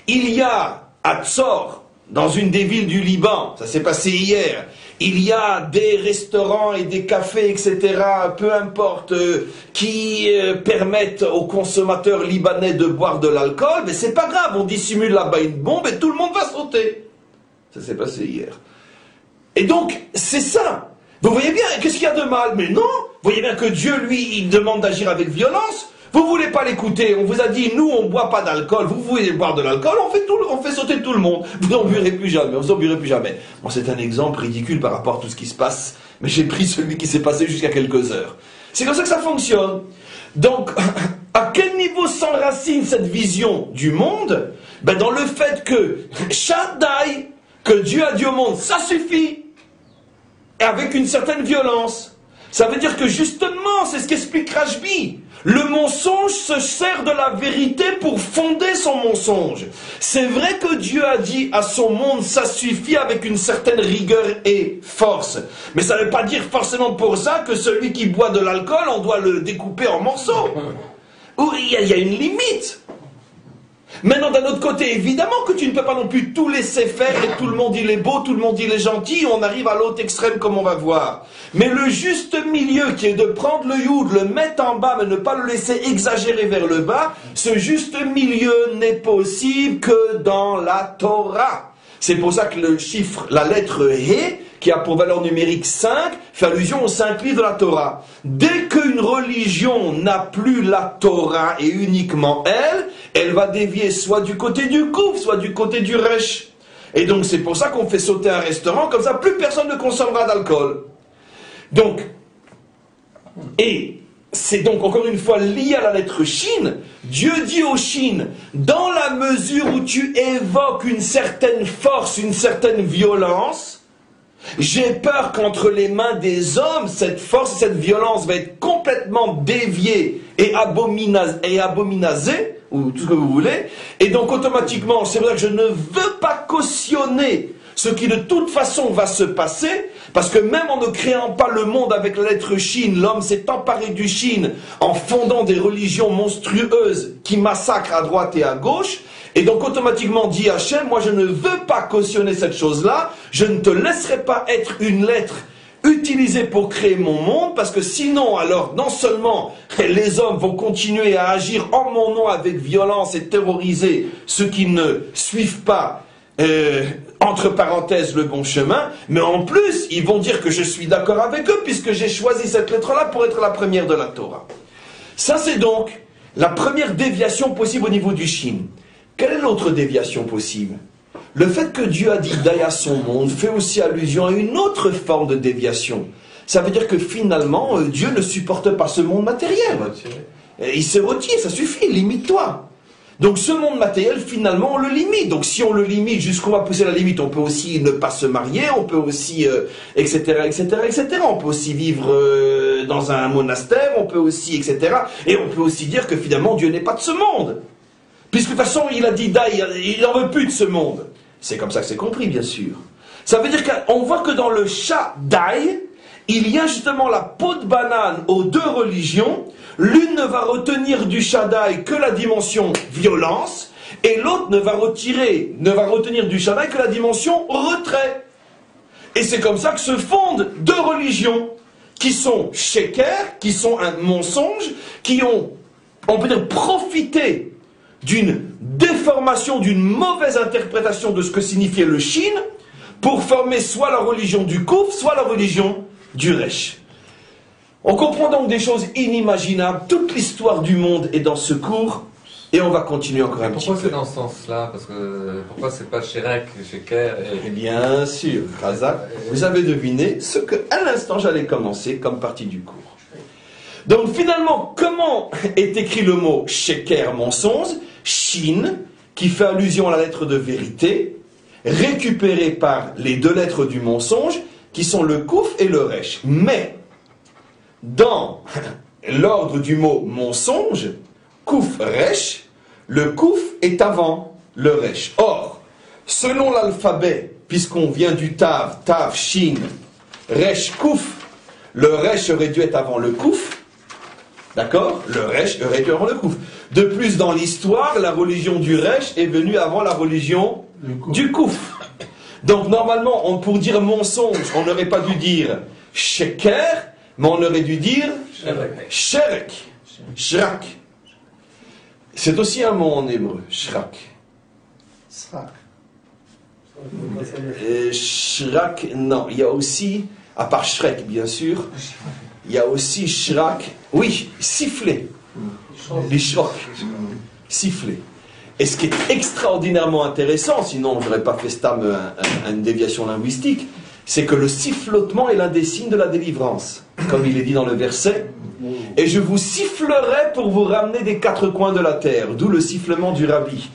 Il y a à Tzor, dans une des villes du Liban, ça s'est passé hier, il y a des restaurants et des cafés, etc., peu importe, qui permettent aux consommateurs libanais de boire de l'alcool, mais c'est pas grave, on dissimule là-bas une bombe et tout le monde va sauter. Ça s'est passé hier. Et donc, c'est ça. Vous voyez bien, qu'est-ce qu'il y a de mal? Mais non, vous voyez bien que Dieu, lui, il demande d'agir avec violence. Vous ne voulez pas l'écouter, on vous a dit, nous, on ne boit pas d'alcool, vous voulez boire de l'alcool, on fait sauter tout le monde. Vous n'en burez plus jamais, vous n'en burez plus jamais. Bon, c'est un exemple ridicule par rapport à tout ce qui se passe, mais j'ai pris celui qui s'est passé jusqu'à quelques heures. C'est comme ça que ça fonctionne. Donc, à quel niveau s'enracine cette vision du monde? Ben, dans le fait que Shaddai, que Dieu a dit au monde, ça suffit, et avec une certaine violence. Ça veut dire que justement, c'est ce qu'explique Rashbi. Le mensonge se sert de la vérité pour fonder son mensonge. C'est vrai que Dieu a dit à son monde, ça suffit avec une certaine rigueur et force. Mais ça ne veut pas dire forcément pour ça que celui qui boit de l'alcool, on doit le découper en morceaux. Il y a une limite. Maintenant, d'un autre côté, évidemment que tu ne peux pas non plus tout laisser faire et tout le monde il est beau, tout le monde il est gentil, on arrive à l'autre extrême comme on va voir. Mais le juste milieu qui est de prendre le youd, le mettre en bas, mais ne pas le laisser exagérer vers le bas, ce juste milieu n'est possible que dans la Torah. C'est pour ça que le chiffre, la lettre He, qui a pour valeur numérique 5, fait allusion aux 5 livres de la Torah. Dès qu'une religion n'a plus la Torah et uniquement elle, elle va dévier soit du côté du Kouf, soit du côté du Resh. Et donc c'est pour ça qu'on fait sauter un restaurant, comme ça plus personne ne consommera d'alcool. Donc, et c'est donc encore une fois lié à la lettre Shin. Dieu dit au Shin, dans la mesure où tu évoques une certaine force, une certaine violence, j'ai peur qu'entre les mains des hommes, cette force et cette violence va être complètement déviée et abominasée, ou tout ce que vous voulez, et donc automatiquement, c'est vrai que je ne veux pas cautionner ce qui de toute façon va se passer, parce que même en ne créant pas le monde avec la lettre Shin, l'homme s'est emparé du Shin en fondant des religions monstrueuses qui massacrent à droite et à gauche, et donc automatiquement dit Hachem, moi je ne veux pas cautionner cette chose-là, je ne te laisserai pas être une lettre utilisée pour créer mon monde, parce que sinon, alors, non seulement les hommes vont continuer à agir en mon nom avec violence et terroriser ceux qui ne suivent pas, entre parenthèses, le bon chemin, mais en plus, ils vont dire que je suis d'accord avec eux, puisque j'ai choisi cette lettre-là pour être la première de la Torah. Ça, c'est donc la première déviation possible au niveau du Shin. Quelle est l'autre déviation possible? Le fait que Dieu a dit Dai à son monde fait aussi allusion à une autre forme de déviation. Ça veut dire que finalement, Dieu ne supporte pas ce monde matériel. Il se retire, ça suffit, limite-toi. Donc ce monde matériel, finalement, on le limite. Donc si on le limite, jusqu'où on va pousser la limite, on peut aussi ne pas se marier, on peut aussi, etc., etc., etc. On peut aussi vivre dans un monastère, on peut aussi, etc. Et on peut aussi dire que finalement, Dieu n'est pas de ce monde. Puisque de toute façon, il a dit Daï, il n'en veut plus de ce monde. C'est comme ça que c'est compris, bien sûr. Ça veut dire qu'on voit que dans le Shaddai, il y a justement la peau de banane aux deux religions. L'une ne va retenir du Shaddai que la dimension violence, et l'autre ne va retenir du Shaddai que la dimension retrait. Et c'est comme ça que se fondent deux religions, qui sont Sheker, qui sont un mensonge, qui ont, on peut dire, profité d'une déformation, d'une mauvaise interprétation de ce que signifiait le Shin, pour former soit la religion du Kouf, soit la religion du Resh. On comprend donc des choses inimaginables. Toute l'histoire du monde est dans ce cours, et on va continuer encore un petit peu. Pourquoi c'est dans ce sens-là? Parce que pourquoi c'est pas Sherek, Sheker et... Bien sûr, Razak, vous avez deviné ce que, à l'instant, j'allais commencer comme partie du cours. Donc finalement, comment est écrit le mot Sheker, mensonge, Shin, qui fait allusion à la lettre de vérité, récupérée par les deux lettres du mensonge, qui sont le Kouf et le Resh. Mais, dans l'ordre du mot mensonge, Kouf Resh, le Kouf est avant le Resh. Or, selon l'alphabet, puisqu'on vient du Tav, Tav, Shin, Resh, Kouf, le Resh aurait dû être avant le Kouf. D'accord? Le Resh aurait dû être avant le Kouf. De plus, dans l'histoire, la religion du Resh est venue avant la religion du Kouf. Donc, normalement, pour dire mensonge, on n'aurait pas dû dire Sheker, mais on aurait dû dire Sherek. Shrak. C'est aussi un mot en hébreu, Shrak. Shrak, non. Il y a aussi, à part Shrek, bien sûr, il y a aussi Shrak. Oui, siffler. Lishrok. Siffler. Et ce qui est extraordinairement intéressant, sinon je n'aurais pas fait une déviation linguistique, c'est que le sifflotement est l'un des signes de la délivrance, comme il est dit dans le verset. Et je vous sifflerai pour vous ramener des quatre coins de la terre, d'où le sifflement du rabbi,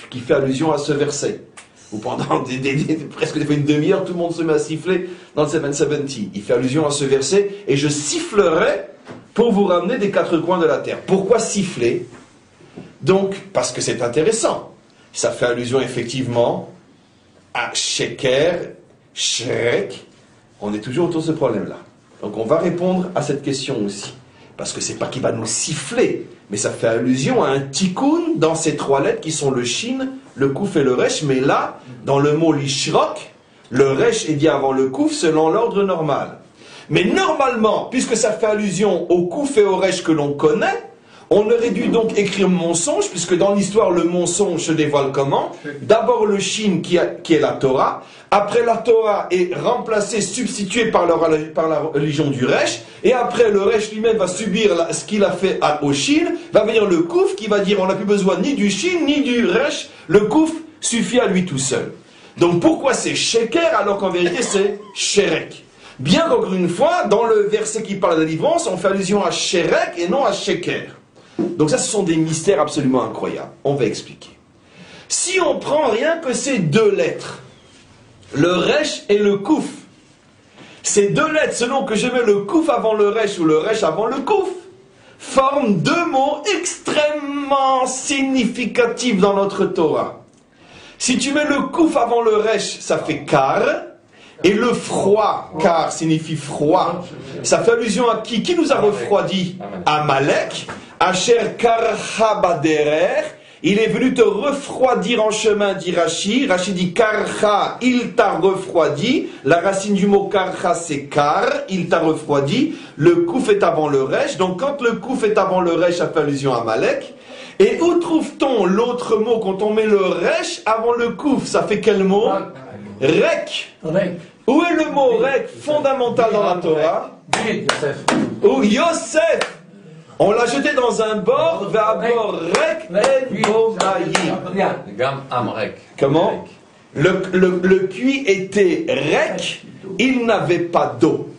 qui fait allusion à ce verset. Où pendant presque une demi-heure, tout le monde se met à siffler dans le 770. Il fait allusion à ce verset, et je sifflerai pour vous ramener des quatre coins de la terre. Pourquoi siffler? Donc, parce que c'est intéressant. Ça fait allusion effectivement à Sheker, Shrek. On est toujours autour de ce problème-là. Donc on va répondre à cette question aussi. Parce que c'est pas qu'il va nous siffler, mais ça fait allusion à un tikkun dans ces trois lettres qui sont le Shin, le Kouf et le Resh. Mais là, dans le mot Lishrok, le Resh est dit avant le Kouf selon l'ordre normal. Mais normalement, puisque ça fait allusion au Kouf et au Resh que l'on connaît, on aurait dû donc écrire mensonge, puisque dans l'histoire, le mensonge se dévoile comment? D'abord le Shin qui est la Torah. Après, la Torah est remplacée, substituée par la religion du Resh. Et après, le Resh lui-même va subir ce qu'il a fait au Shin. Va venir le Kouf qui va dire on n'a plus besoin ni du Shin ni du Resh. Le Kouf suffit à lui tout seul. Donc pourquoi c'est Sheker alors qu'en vérité c'est Sherek? Bien qu'encore une fois, dans le verset qui parle de la délivrance, on fait allusion à Sherek et non à Sheker. Donc ça, ce sont des mystères absolument incroyables. On va expliquer. Si on prend rien que ces deux lettres, le Resh et le Kouf, ces deux lettres, selon que je mets le Kouf avant le Resh ou le Resh avant le Kouf, forment deux mots extrêmement significatifs dans notre Torah. Si tu mets le Kouf avant le Resh, ça fait Kar, et le froid, Kar signifie froid. Ça fait allusion à qui? Qui nous a refroidi? Amalek. Asher karcha baderer, il est venu te refroidir en chemin, dit Rashi. Rashi dit karcha, il t'a refroidi. La racine du mot karcha c'est kar, il t'a refroidi. Le kouf est avant le resh. Donc quand le kouf est avant le resh, ça fait allusion à Amalek. Et où trouve-t-on l'autre mot quand on met le resh avant le kouf? Ça fait quel mot? Rek. Où est le mot rek fondamental dans la Torah? Ou Yosef. On l'a jeté dans un bord, V'abor rek et bomayi. Gam amrek. Comment? Le puits était rek, il n'avait pas d'eau.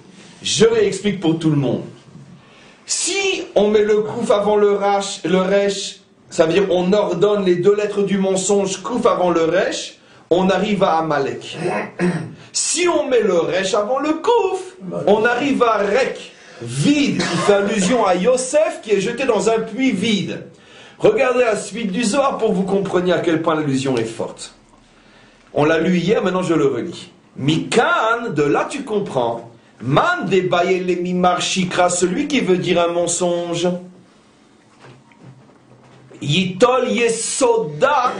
Je réexplique pour tout le monde. Si on met le kouf avant le resh, ça veut dire on ordonne les deux lettres du mensonge, kouf avant le resh, on arrive à Amalek. Si on met le resh avant le kouf, on arrive à rek. Vide, qui fait allusion à Yosef qui est jeté dans un puits vide. Regardez la suite du Zohar pour que vous compreniez à quel point l'allusion est forte. On l'a lu hier, maintenant je le relis. Mikan, de là tu comprends. Man debaye le mimar shikra, celui qui veut dire un mensonge. Yitol yesoda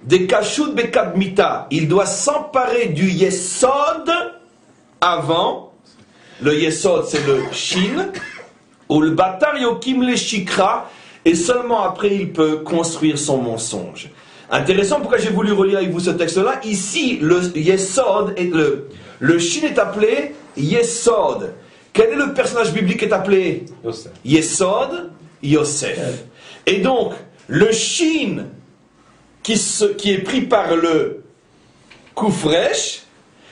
de kashut bekadmita. Il doit s'emparer du yesod avant. Le yesod c'est le shin. Ou le batar yokim le shikra. Et seulement après il peut construire son mensonge. Intéressant, pourquoi j'ai voulu relire avec vous ce texte-là. Ici, le yesod, le shin est appelé yesod. Quel est le personnage biblique qui est appelé Yosef. Yesod, Yosef. Et donc, le shin qui est pris par le koufresh,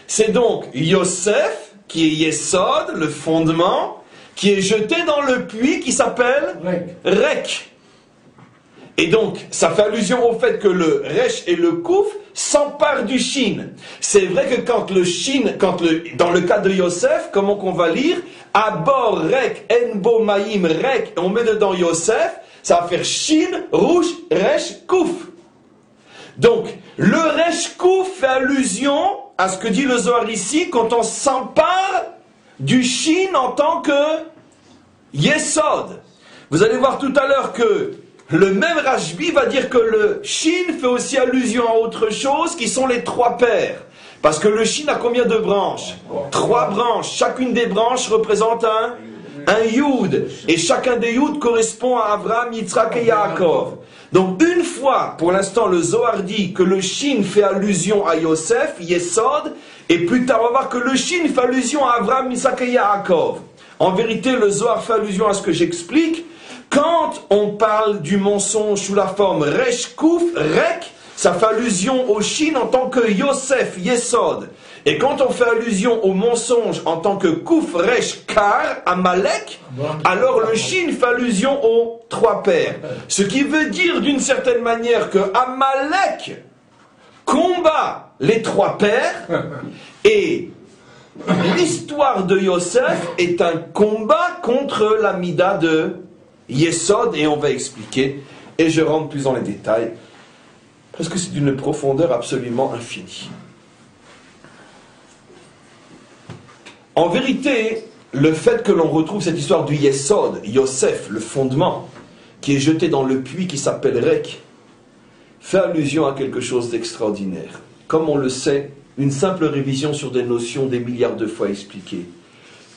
c'est donc Yosef, qui est yesod, le fondement, qui est jeté dans le puits qui s'appelle Rek. Et donc, ça fait allusion au fait que le Resh et le Kouf s'emparent du Shin. C'est vrai que quand le Shin, dans le cas de Yosef, comment qu'on va lire Abor, Rek, Enbo, Maïm, Rek, on met dedans Yosef, ça va faire Shin, Rouge, Resh, Kouf. Donc, le Resh, Kouf fait allusion à ce que dit le Zohar ici, quand on s'empare du Shin en tant que Yesod. Vous allez voir tout à l'heure que le même Rashbi va dire que le Shin fait aussi allusion à autre chose qui sont les trois pères. Parce que le Shin a combien de branches? 3 branches. Chacune des branches représente un Yud. Et chacun des Yud correspond à Abraham, Yitzhak et Yaakov. Donc une fois, pour l'instant, le Zohar dit que le Shin fait allusion à Yosef, Yesod, et plus tard on va voir que le Shin fait allusion à Abraham, Yitzhak et Yaakov. En vérité, le Zohar fait allusion à ce que j'explique. Quand on parle du mensonge sous la forme Resh, Kouf, Rek, ça fait allusion au Shin en tant que Yosef, Yesod. Et quand on fait allusion au mensonge en tant que Kouf, Resh, Kar, Amalek, alors le Shin fait allusion aux 3 pères. Ce qui veut dire d'une certaine manière que Amalek combat les 3 pères et l'histoire de Yosef est un combat contre la Mida de Yesod, et on va expliquer, et je rentre plus dans les détails, parce que c'est d'une profondeur absolument infinie. En vérité, le fait que l'on retrouve cette histoire du Yesod, Yosef, le fondement, qui est jeté dans le puits qui s'appelle Rek, fait allusion à quelque chose d'extraordinaire. Comme on le sait, une simple révision sur des notions des milliards de fois expliquées.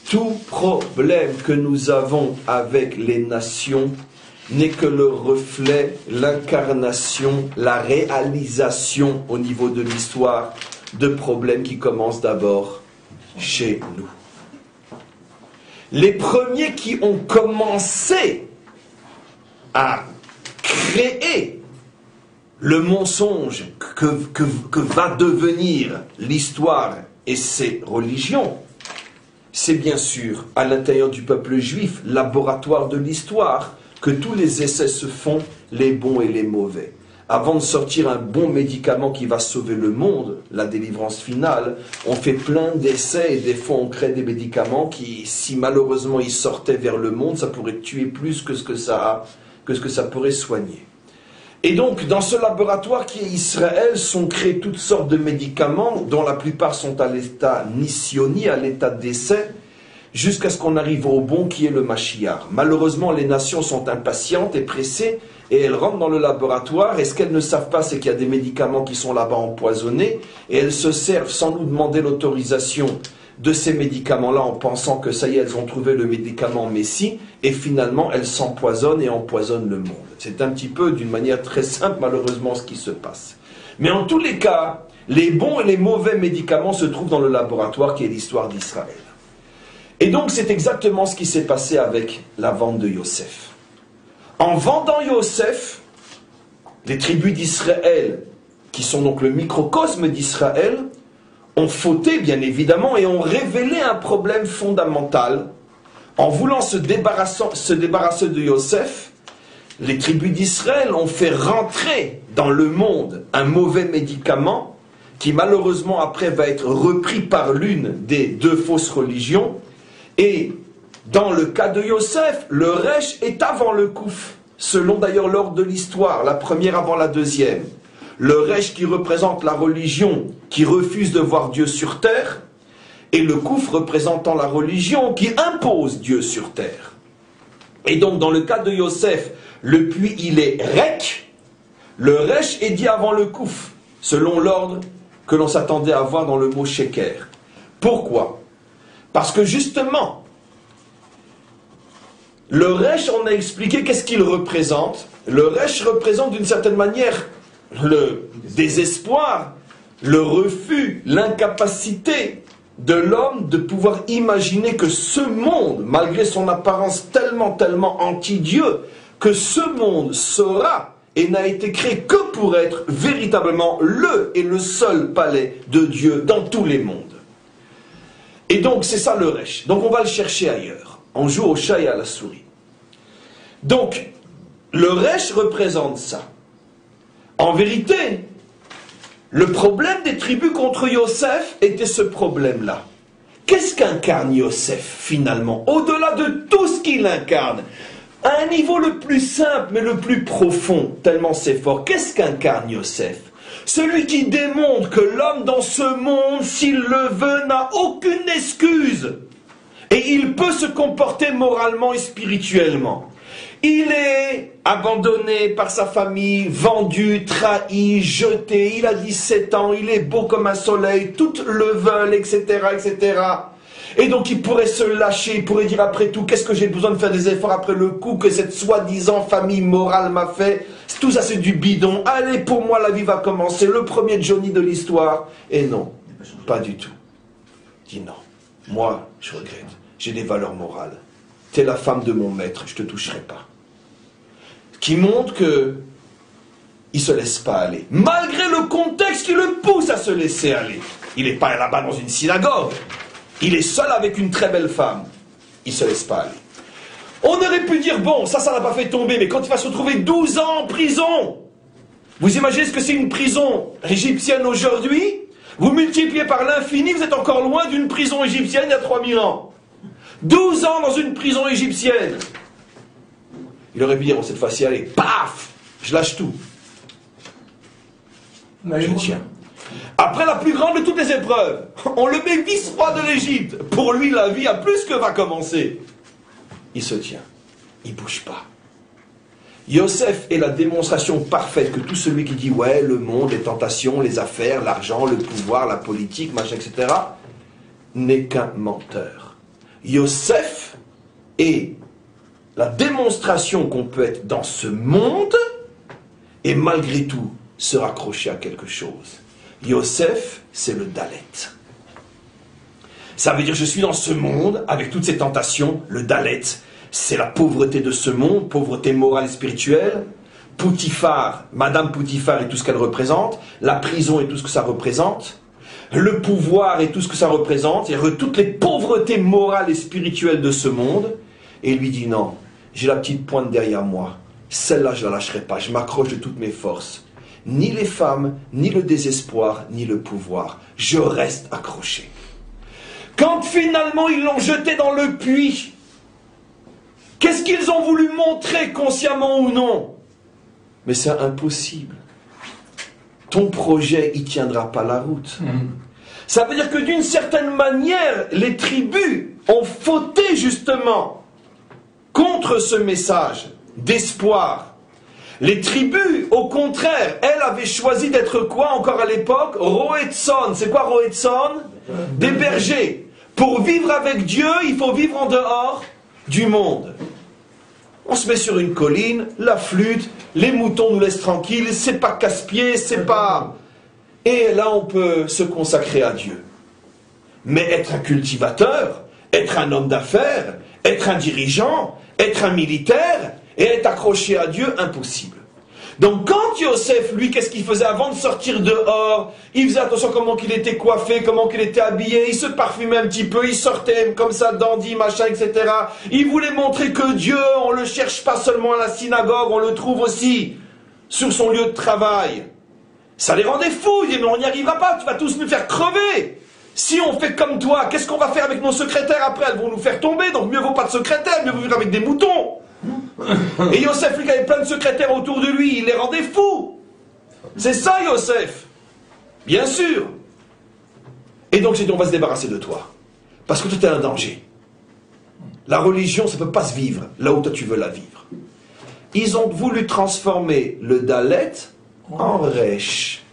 Tout problème que nous avons avec les nations n'est que le reflet, l'incarnation, la réalisation au niveau de l'histoire de problèmes qui commencent d'abord chez nous. Les premiers qui ont commencé à créer le mensonge que va devenir l'histoire et ses religions, c'est bien sûr à l'intérieur du peuple juif, laboratoire de l'histoire, que tous les essais se font, les bons et les mauvais. Avant de sortir un bon médicament qui va sauver le monde, la délivrance finale, on fait plein d'essais et des fois on crée des médicaments qui, si malheureusement ils sortaient vers le monde, ça pourrait tuer plus que ce que ça pourrait soigner. Et donc, dans ce laboratoire qui est Israël, sont créés toutes sortes de médicaments, dont la plupart sont à l'état nissioni, à l'état d'essai, jusqu'à ce qu'on arrive au bon qui est le Mashiach. Malheureusement, les nations sont impatientes et pressées, et elles rentrent dans le laboratoire, et ce qu'elles ne savent pas, c'est qu'il y a des médicaments qui sont là-bas empoisonnés, et elles se servent sans nous demander l'autorisation de ces médicaments-là en pensant que ça y est, elles ont trouvé le médicament Messie, et finalement elles s'empoisonnent et empoisonnent le monde. C'est un petit peu, d'une manière très simple, malheureusement, ce qui se passe. Mais en tous les cas, les bons et les mauvais médicaments se trouvent dans le laboratoire qui est l'histoire d'Israël. Et donc c'est exactement ce qui s'est passé avec la vente de Yosef. En vendant Yosef, les tribus d'Israël, qui sont donc le microcosme d'Israël, ont fauté, bien évidemment, et ont révélé un problème fondamental. En voulant se débarrasser de Yosef, les tribus d'Israël ont fait rentrer dans le monde un mauvais médicament qui, malheureusement, après va être repris par l'une des 2 fausses religions. Et dans le cas de Yosef, le Resh est avant le Kouf. selon d'ailleurs l'ordre de l'histoire, la première avant la deuxième. Le Resh qui représente la religion qui refuse de voir Dieu sur terre, et le Kouf représentant la religion qui impose Dieu sur terre. Et donc dans le cas de Yosef, le puits il est Rek, le Resh est dit avant le Kouf, selon l'ordre que l'on s'attendait à voir dans le mot Sheker. Pourquoi? Parce que justement, le Resh, on a expliqué qu'est-ce qu'il représente. Le Resh représente d'une certaine manière le désespoir, le refus, l'incapacité de l'homme de pouvoir imaginer que ce monde, malgré son apparence tellement anti-Dieu, que ce monde sera et n'a été créé que pour être véritablement le et le seul palais de Dieu dans tous les mondes. Et donc c'est ça le Resh. Donc on va le chercher ailleurs. On joue au chat et à la souris. Donc le Resh représente ça. En vérité, le problème des tribus contre Yosef était ce problème-là. Qu'est-ce qu'incarne Yosef finalement? Au-delà de tout ce qu'il incarne, à un niveau le plus simple mais le plus profond, tellement c'est fort, qu'est-ce qu'incarne Yosef? Celui qui démontre que l'homme dans ce monde, s'il le veut, n'a aucune excuse. Et il peut se comporter moralement et spirituellement. Il est abandonné par sa famille, vendu, trahi, jeté, il a 17 ans, il est beau comme un soleil, toutes le veulent, etc., etc. Et donc il pourrait se lâcher, il pourrait dire après tout, qu'est-ce que j'ai besoin de faire des efforts après le coup que cette soi-disant famille morale m'a fait? Tout ça c'est du bidon, allez pour moi la vie va commencer, le premier Johnny de l'histoire. Et non, pas du tout. Dis non, moi je regrette, j'ai des valeurs morales. T'es la femme de mon maître, je te toucherai pas. Qui montre que il se laisse pas aller, malgré le contexte qui le pousse à se laisser aller. Il n'est pas là-bas dans une synagogue. Il est seul avec une très belle femme. Il ne se laisse pas aller. On aurait pu dire, bon, ça l'a pas fait tomber, mais quand il va se retrouver 12 ans en prison, vous imaginez ce que c'est une prison égyptienne aujourd'hui? Vous multipliez par l'infini, vous êtes encore loin d'une prison égyptienne il y a 3000 ans. 12 ans dans une prison égyptienne. Il aurait pu dire, bon, cette fois-ci, allez, paf, je lâche tout. Je tiens. Après la plus grande de toutes les épreuves, on le met vice-roi de l'Égypte. Pour lui, la vie a plus que va commencer. Il se tient. Il ne bouge pas. Yosef est la démonstration parfaite que tout celui qui dit « ouais, le monde, les tentations, les affaires, l'argent, le pouvoir, la politique, machin, etc. » n'est qu'un menteur. Yosef est la démonstration qu'on peut être dans ce monde et malgré tout se raccrocher à quelque chose. Yosef, c'est le Dalet. Ça veut dire je suis dans ce monde avec toutes ces tentations. Le Dalet, c'est la pauvreté de ce monde, pauvreté morale et spirituelle. Poutifar, Madame Poutifar et tout ce qu'elle représente. La prison et tout ce que ça représente. Le pouvoir et tout ce que ça représente. C'est-à-dire toutes les pauvretés morales et spirituelles de ce monde. Et il lui dit non, j'ai la petite pointe derrière moi. Celle-là, je ne la lâcherai pas. Je m'accroche de toutes mes forces. Ni les femmes, ni le désespoir, ni le pouvoir. Je reste accroché. Quand finalement ils l'ont jeté dans le puits, qu'est-ce qu'ils ont voulu montrer, consciemment ou non? Mais c'est impossible. Ton projet, il ne tiendra pas la route. Ça veut dire que d'une certaine manière, les tribus ont fauté justement contre ce message d'espoir. Les tribus, au contraire, elles avaient choisi d'être quoi encore à l'époque? Roetson. C'est quoi Roetson? Des bergers. Pour vivre avec Dieu, il faut vivre en dehors du monde. On se met sur une colline, la flûte, les moutons nous laissent tranquilles, c'est pas casse-pied, c'est pas... Et là, on peut se consacrer à Dieu. Mais être un cultivateur, être un homme d'affaires, être un dirigeant, être un militaire... et être accroché à Dieu, impossible. Donc quand Yosef, lui, qu'est-ce qu'il faisait avant de sortir dehors? Il faisait attention comment qu'il était coiffé, comment qu'il était habillé, il se parfumait un petit peu, il sortait comme ça, dandy, machin, etc. Il voulait montrer que Dieu, on ne le cherche pas seulement à la synagogue, on le trouve aussi sur son lieu de travail. Ça les rendait fous, ils disaient, mais on n'y arrivera pas, tu vas tous nous faire crever. Si on fait comme toi, qu'est-ce qu'on va faire avec nos secrétaires après? Elles vont nous faire tomber, donc mieux vaut pas de secrétaire, mieux vaut vivre avec des moutons. Et Yosef, lui, qui avait plein de secrétaires autour de lui, il les rendait fous. C'est ça, Yosef. Bien sûr. Et donc, j'ai dit, on va se débarrasser de toi. Parce que toi, tu es un danger. La religion, ça ne peut pas se vivre là où toi, tu veux la vivre. Ils ont voulu transformer le Dalet en Resh.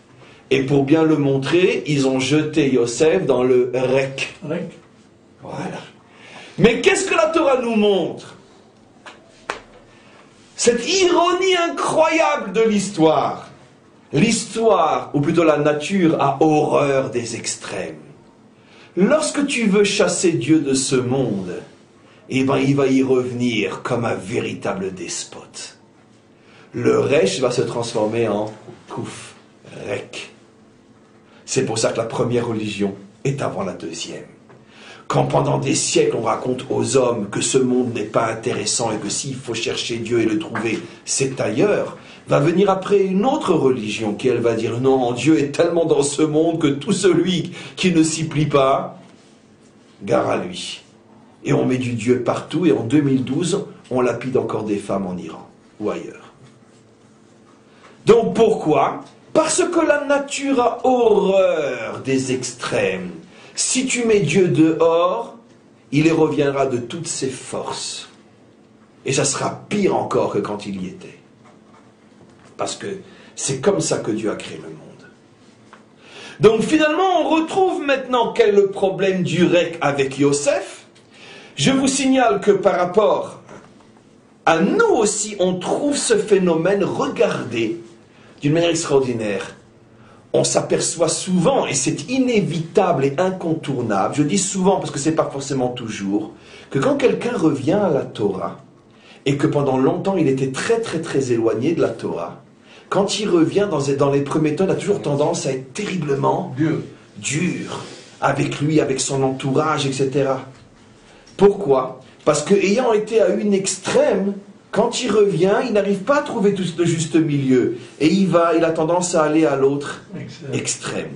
Et pour bien le montrer, ils ont jeté Yosef dans le Rek. Voilà. Mais qu'est-ce que la Torah nous montre? Cette ironie incroyable de l'histoire. L'histoire, ou plutôt la nature, a horreur des extrêmes. Lorsque tu veux chasser Dieu de ce monde, eh ben, il va y revenir comme un véritable despote. Le Resh va se transformer en Kouf, Rek. C'est pour ça que la première religion est avant la deuxième. Quand pendant des siècles on raconte aux hommes que ce monde n'est pas intéressant et que s'il faut chercher Dieu et le trouver, c'est ailleurs, va venir après une autre religion qui elle va dire non, Dieu est tellement dans ce monde que tout celui qui ne s'y plie pas, gare à lui. Et on met du Dieu partout et en 2012, on lapide encore des femmes en Iran ou ailleurs. Donc pourquoi? Parce que la nature a horreur des extrêmes. Si tu mets Dieu dehors, il y reviendra de toutes ses forces. Et ça sera pire encore que quand il y était. Parce que c'est comme ça que Dieu a créé le monde. Donc finalement, on retrouve maintenant quel est le problème du Rek avec Yosef. Je vous signale que par rapport à nous aussi, on trouve ce phénomène, regardez, d'une manière extraordinaire. On s'aperçoit souvent, et c'est inévitable et incontournable, je dis souvent parce que ce n'est pas forcément toujours, que quand quelqu'un revient à la Torah, et que pendant longtemps il était très très très éloigné de la Torah, quand il revient dans les premiers temps, il a toujours tendance à être terriblement dur avec lui, avec son entourage, etc. Pourquoi? Parce que ayant été à une extrême, quand il revient, il n'arrive pas à trouver tout le juste milieu. Et il a tendance à aller à l'autre extrême.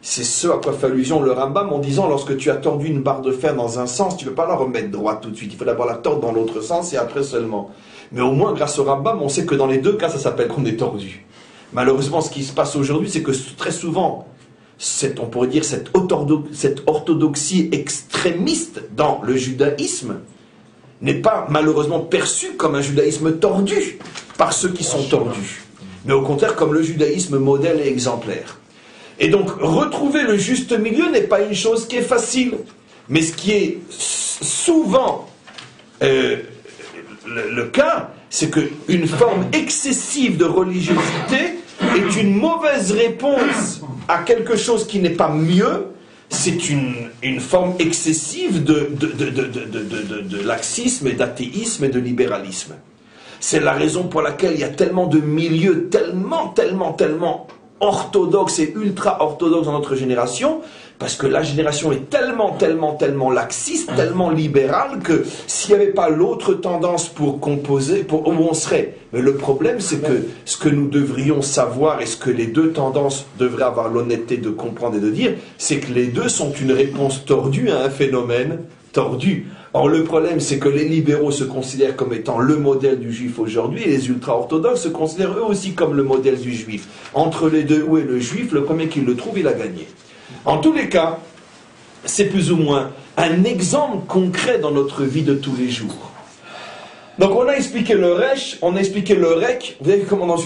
C'est ce à quoi fait allusion le Rambam en disant, lorsque tu as tordu une barre de fer dans un sens, tu ne peux pas la remettre droite tout de suite. Il faut d'abord la tordre dans l'autre sens et après seulement. Mais au moins, grâce au Rambam, on sait que dans les deux cas, ça s'appelle qu'on est tordu. Malheureusement, ce qui se passe aujourd'hui, c'est que très souvent, on pourrait dire cette orthodoxie extrémiste dans le judaïsme, n'est pas malheureusement perçu comme un judaïsme tordu par ceux qui sont tordus, mais au contraire comme le judaïsme modèle et exemplaire. Et donc retrouver le juste milieu n'est pas une chose qui est facile, mais ce qui est souvent le cas, c'est qu'une forme excessive de religiosité est une mauvaise réponse à quelque chose qui n'est pas mieux. C'est une forme excessive de laxisme et d'athéisme et de libéralisme. C'est la raison pour laquelle il y a tellement de milieux tellement orthodoxes et ultra-orthodoxes dans notre génération, parce que la génération est tellement laxiste, tellement libérale, que s'il n'y avait pas l'autre tendance pour composer, où on serait. Mais le problème, c'est que ce que nous devrions savoir, et ce que les deux tendances devraient avoir l'honnêteté de comprendre et de dire, c'est que les deux sont une réponse tordue à un phénomène tordu. Or, le problème, c'est que les libéraux se considèrent comme étant le modèle du juif aujourd'hui, et les ultra-orthodoxes se considèrent eux aussi comme le modèle du juif. Entre les deux, où est le juif? Le premier qui le trouve, il a gagné. En tous les cas, c'est plus ou moins un exemple concret dans notre vie de tous les jours. Donc on a expliqué le Resh, on a expliqué le Rek. Vous voyez comment dans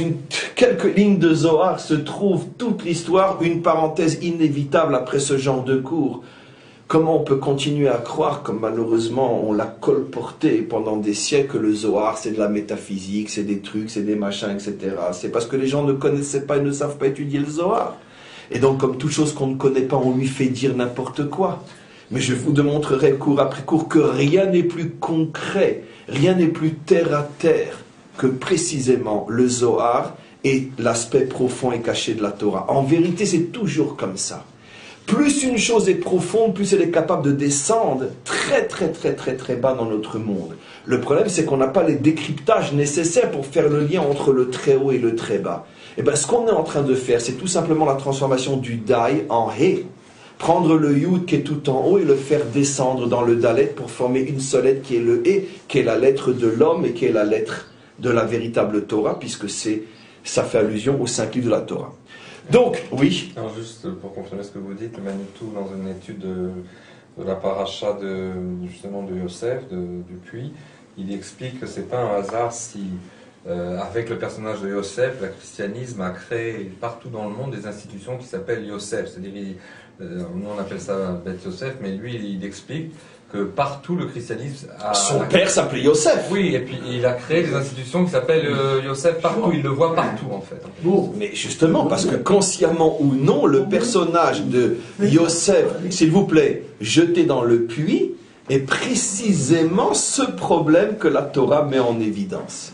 quelques lignes de Zohar se trouve toute l'histoire, une parenthèse inévitable après ce genre de cours. Comment on peut continuer à croire, comme malheureusement on l'a colporté pendant des siècles, que le Zohar c'est de la métaphysique, c'est des trucs, c'est des machins, etc. C'est parce que les gens ne connaissaient pas et ne savent pas étudier le Zohar. Et donc, comme toute chose qu'on ne connaît pas, on lui fait dire n'importe quoi. Mais je vous démontrerai cours après cours que rien n'est plus concret, rien n'est plus terre à terre que précisément le Zohar et l'aspect profond et caché de la Torah. En vérité, c'est toujours comme ça. Plus une chose est profonde, plus elle est capable de descendre très bas dans notre monde. Le problème, c'est qu'on n'a pas les décryptages nécessaires pour faire le lien entre le très haut et le très bas. Et bien, ce qu'on est en train de faire, c'est tout simplement la transformation du Dai en He. prendre le Yud qui est tout en haut et le faire descendre dans le Dalet pour former une seule lettre qui est le E, qui est la lettre de l'homme et qui est la lettre de la véritable Torah, puisque ça fait allusion aux 5 livres de la Torah. Donc, oui. Alors juste pour confirmer ce que vous dites, Manitou, dans une étude de la paracha justement de Yosef, du puits, il explique que c'est pas un hasard si, avec le personnage de Yosef, le christianisme a créé partout dans le monde des institutions qui s'appellent Yosef. C'est-à-dire, nous on appelle ça Beth Yosef, mais lui il explique que partout le christianisme a... Son père s'appelait Yosef. Oui, et puis il a créé des institutions qui s'appellent Yosef partout, il le voit partout en fait. Mais justement, parce que consciemment ou non, le personnage de Yosef, s'il vous plaît, jeté dans le puits, est précisément ce problème que la Torah met en évidence.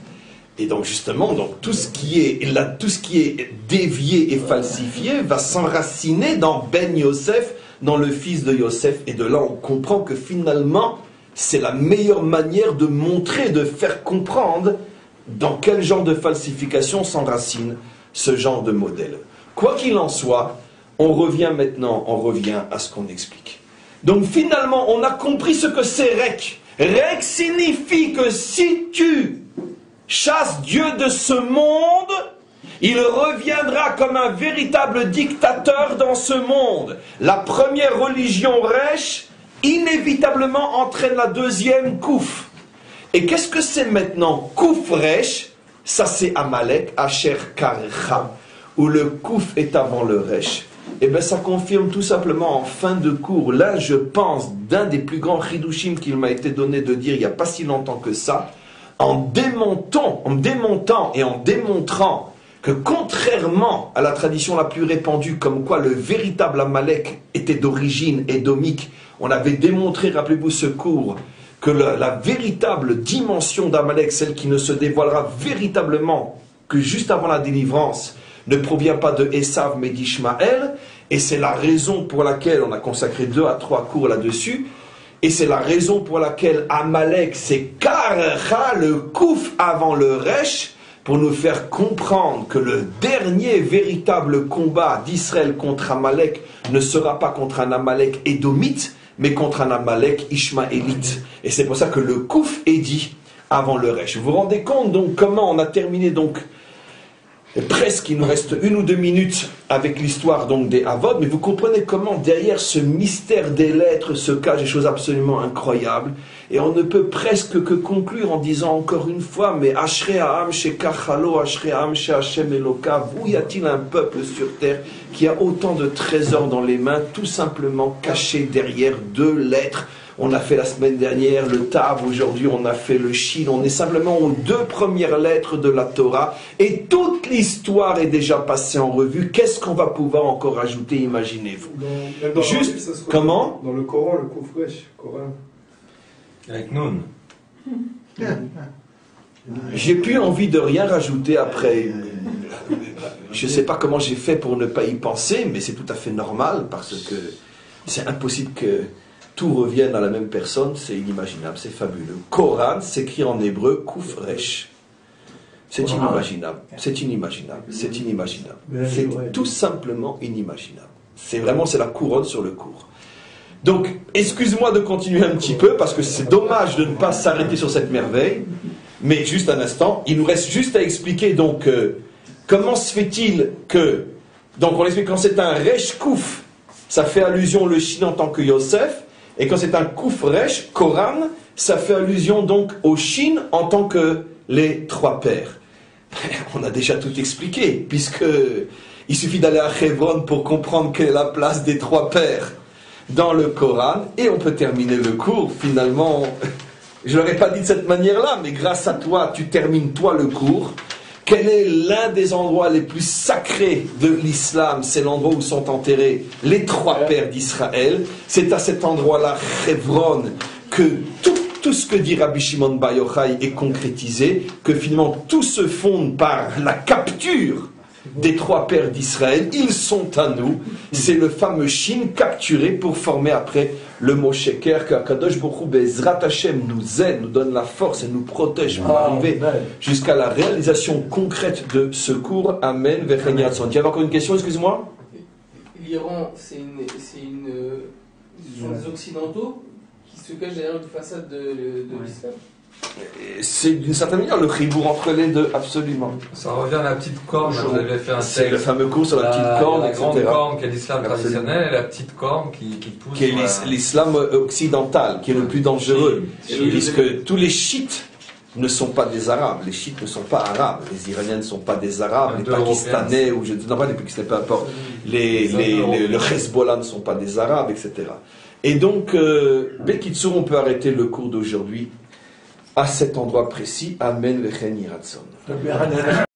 Et donc justement, tout ce qui est dévié et falsifié va s'enraciner dans Ben Yosef, dans le fils de Yosef, et de là on comprend que finalement c'est la meilleure manière de montrer, de faire comprendre dans quel genre de falsification s'enracine ce genre de modèle. Quoi qu'il en soit, on revient à ce qu'on explique. Donc finalement on a compris ce que c'est Rek. Rek signifie que si tu chasses Dieu de ce monde, il reviendra comme un véritable dictateur dans ce monde. La première religion Resh, inévitablement entraîne la deuxième Kouf. Et qu'est-ce que c'est maintenant Kouf Resh? Ça c'est Amalek, Asher Karecha, où le Kouf est avant le Resh. Et bien ça confirme tout simplement en fin de cours, là je pense d'un des plus grands chidushim qu'il m'a été donné de dire il n'y a pas si longtemps que ça, en démontant et en démontrant que contrairement à la tradition la plus répandue, comme quoi le véritable Amalek était d'origine édomique, on avait démontré, rappelez-vous ce cours, que la véritable dimension d'Amalek, celle qui ne se dévoilera véritablement que juste avant la délivrance, ne provient pas de Esav mais d'Ishmaël, et c'est la raison pour laquelle on a consacré 2 à 3 cours là-dessus, et c'est la raison pour laquelle Amalek c'est Karecha, le Kouf avant le Resh, pour nous faire comprendre que le dernier véritable combat d'Israël contre Amalek ne sera pas contre un Amalek édomite, mais contre un Amalek ishmaélite. Et c'est pour ça que le Kouf est dit avant le Resh. Vous vous rendez compte donc comment on a terminé donc presque, il nous reste 1 ou 2 minutes avec l'histoire donc des Havod, mais vous comprenez comment derrière ce mystère des lettres se cachent des choses absolument incroyables, et on ne peut presque que conclure en disant encore une fois, mais Ashrei Ha'am Shekachalo, Ashrei Ha'am She'Hashem Elokav, où y a-t-il un peuple sur terre qui a autant de trésors dans les mains, tout simplement cachés derrière 2 lettres. On a fait la semaine dernière le Tav, aujourd'hui on a fait le Shin, on est simplement aux 2 premières lettres de la Torah, et toute l'histoire est déjà passée en revue. Qu'est-ce qu'on va pouvoir encore ajouter, imaginez-vous? Juste, comment? Dans le Coran, le Koufresh, Coran. Avec Noun. J'ai plus envie de rien rajouter après. Je ne sais pas comment j'ai fait pour ne pas y penser, mais c'est tout à fait normal, parce que c'est impossible que tout revienne à la même personne, c'est inimaginable, c'est fabuleux. Coran s'écrit en hébreu Koufresh. C'est inimaginable, c'est inimaginable, c'est inimaginable. C'est tout simplement inimaginable. C'est la couronne sur le cours. Donc, excuse-moi de continuer un petit peu, parce que c'est dommage de ne pas s'arrêter sur cette merveille, mais juste un instant, il nous reste juste à expliquer donc comment se fait-il que, donc on explique quand c'est un Resh Kouf, ça fait allusion le Shin en tant que Yosef, et quand c'est un Kouf Resh, Koran, ça fait allusion donc au Shin en tant que les 3 pères. On a déjà tout expliqué, puisque il suffit d'aller à Hebron pour comprendre quelle est la place des 3 pères dans le Coran, et on peut terminer le cours. Finalement, je ne l'aurais pas dit de cette manière-là, mais grâce à toi, tu termines toi le cours. Quel est l'un des endroits les plus sacrés de l'islam? C'est l'endroit où sont enterrés les 3 pères d'Israël. C'est à cet endroit-là, Hebron, que tout ce que dit Rabbi Shimon Bar Yochai est concrétisé, que finalement tout se fonde par la capture des 3 pères d'Israël. Ils sont à nous. C'est le fameux Shin capturé pour former après le mot Sheker, que Akadosh Baruch Hu Be'ezrat Hashem nous aide, nous donne la force et nous protège pour arriver jusqu'à la réalisation concrète de ce cours. Amen. Il y avait encore une question, excuse-moi. l'Iran, ce sont des Occidentaux qui se cachent derrière une façade de l'islam. C'est d'une certaine manière le chibour entre les deux, absolument. Ça revient à la petite corne, vous avez fait un texte. C'est le fameux cours sur la petite corne, la etc. grande corne qui est l'islam Absolument. traditionnel et la petite corne qui pousse. Qui est l'islam occidental, qui est le plus dangereux. Puisque tous les chiites ne sont pas des arabes. Les chiites ne sont pas arabes. Les Iraniens ne sont pas des arabes. Les Pakistanais, ou je ne sais pas, les Pakistanais, peu importe. Le Hezbollah ne sont pas des arabes, etc. Et donc, Bekitsour, on peut arrêter le cours d'aujourd'hui à cet endroit précis. Amen, Vechen Yiratson.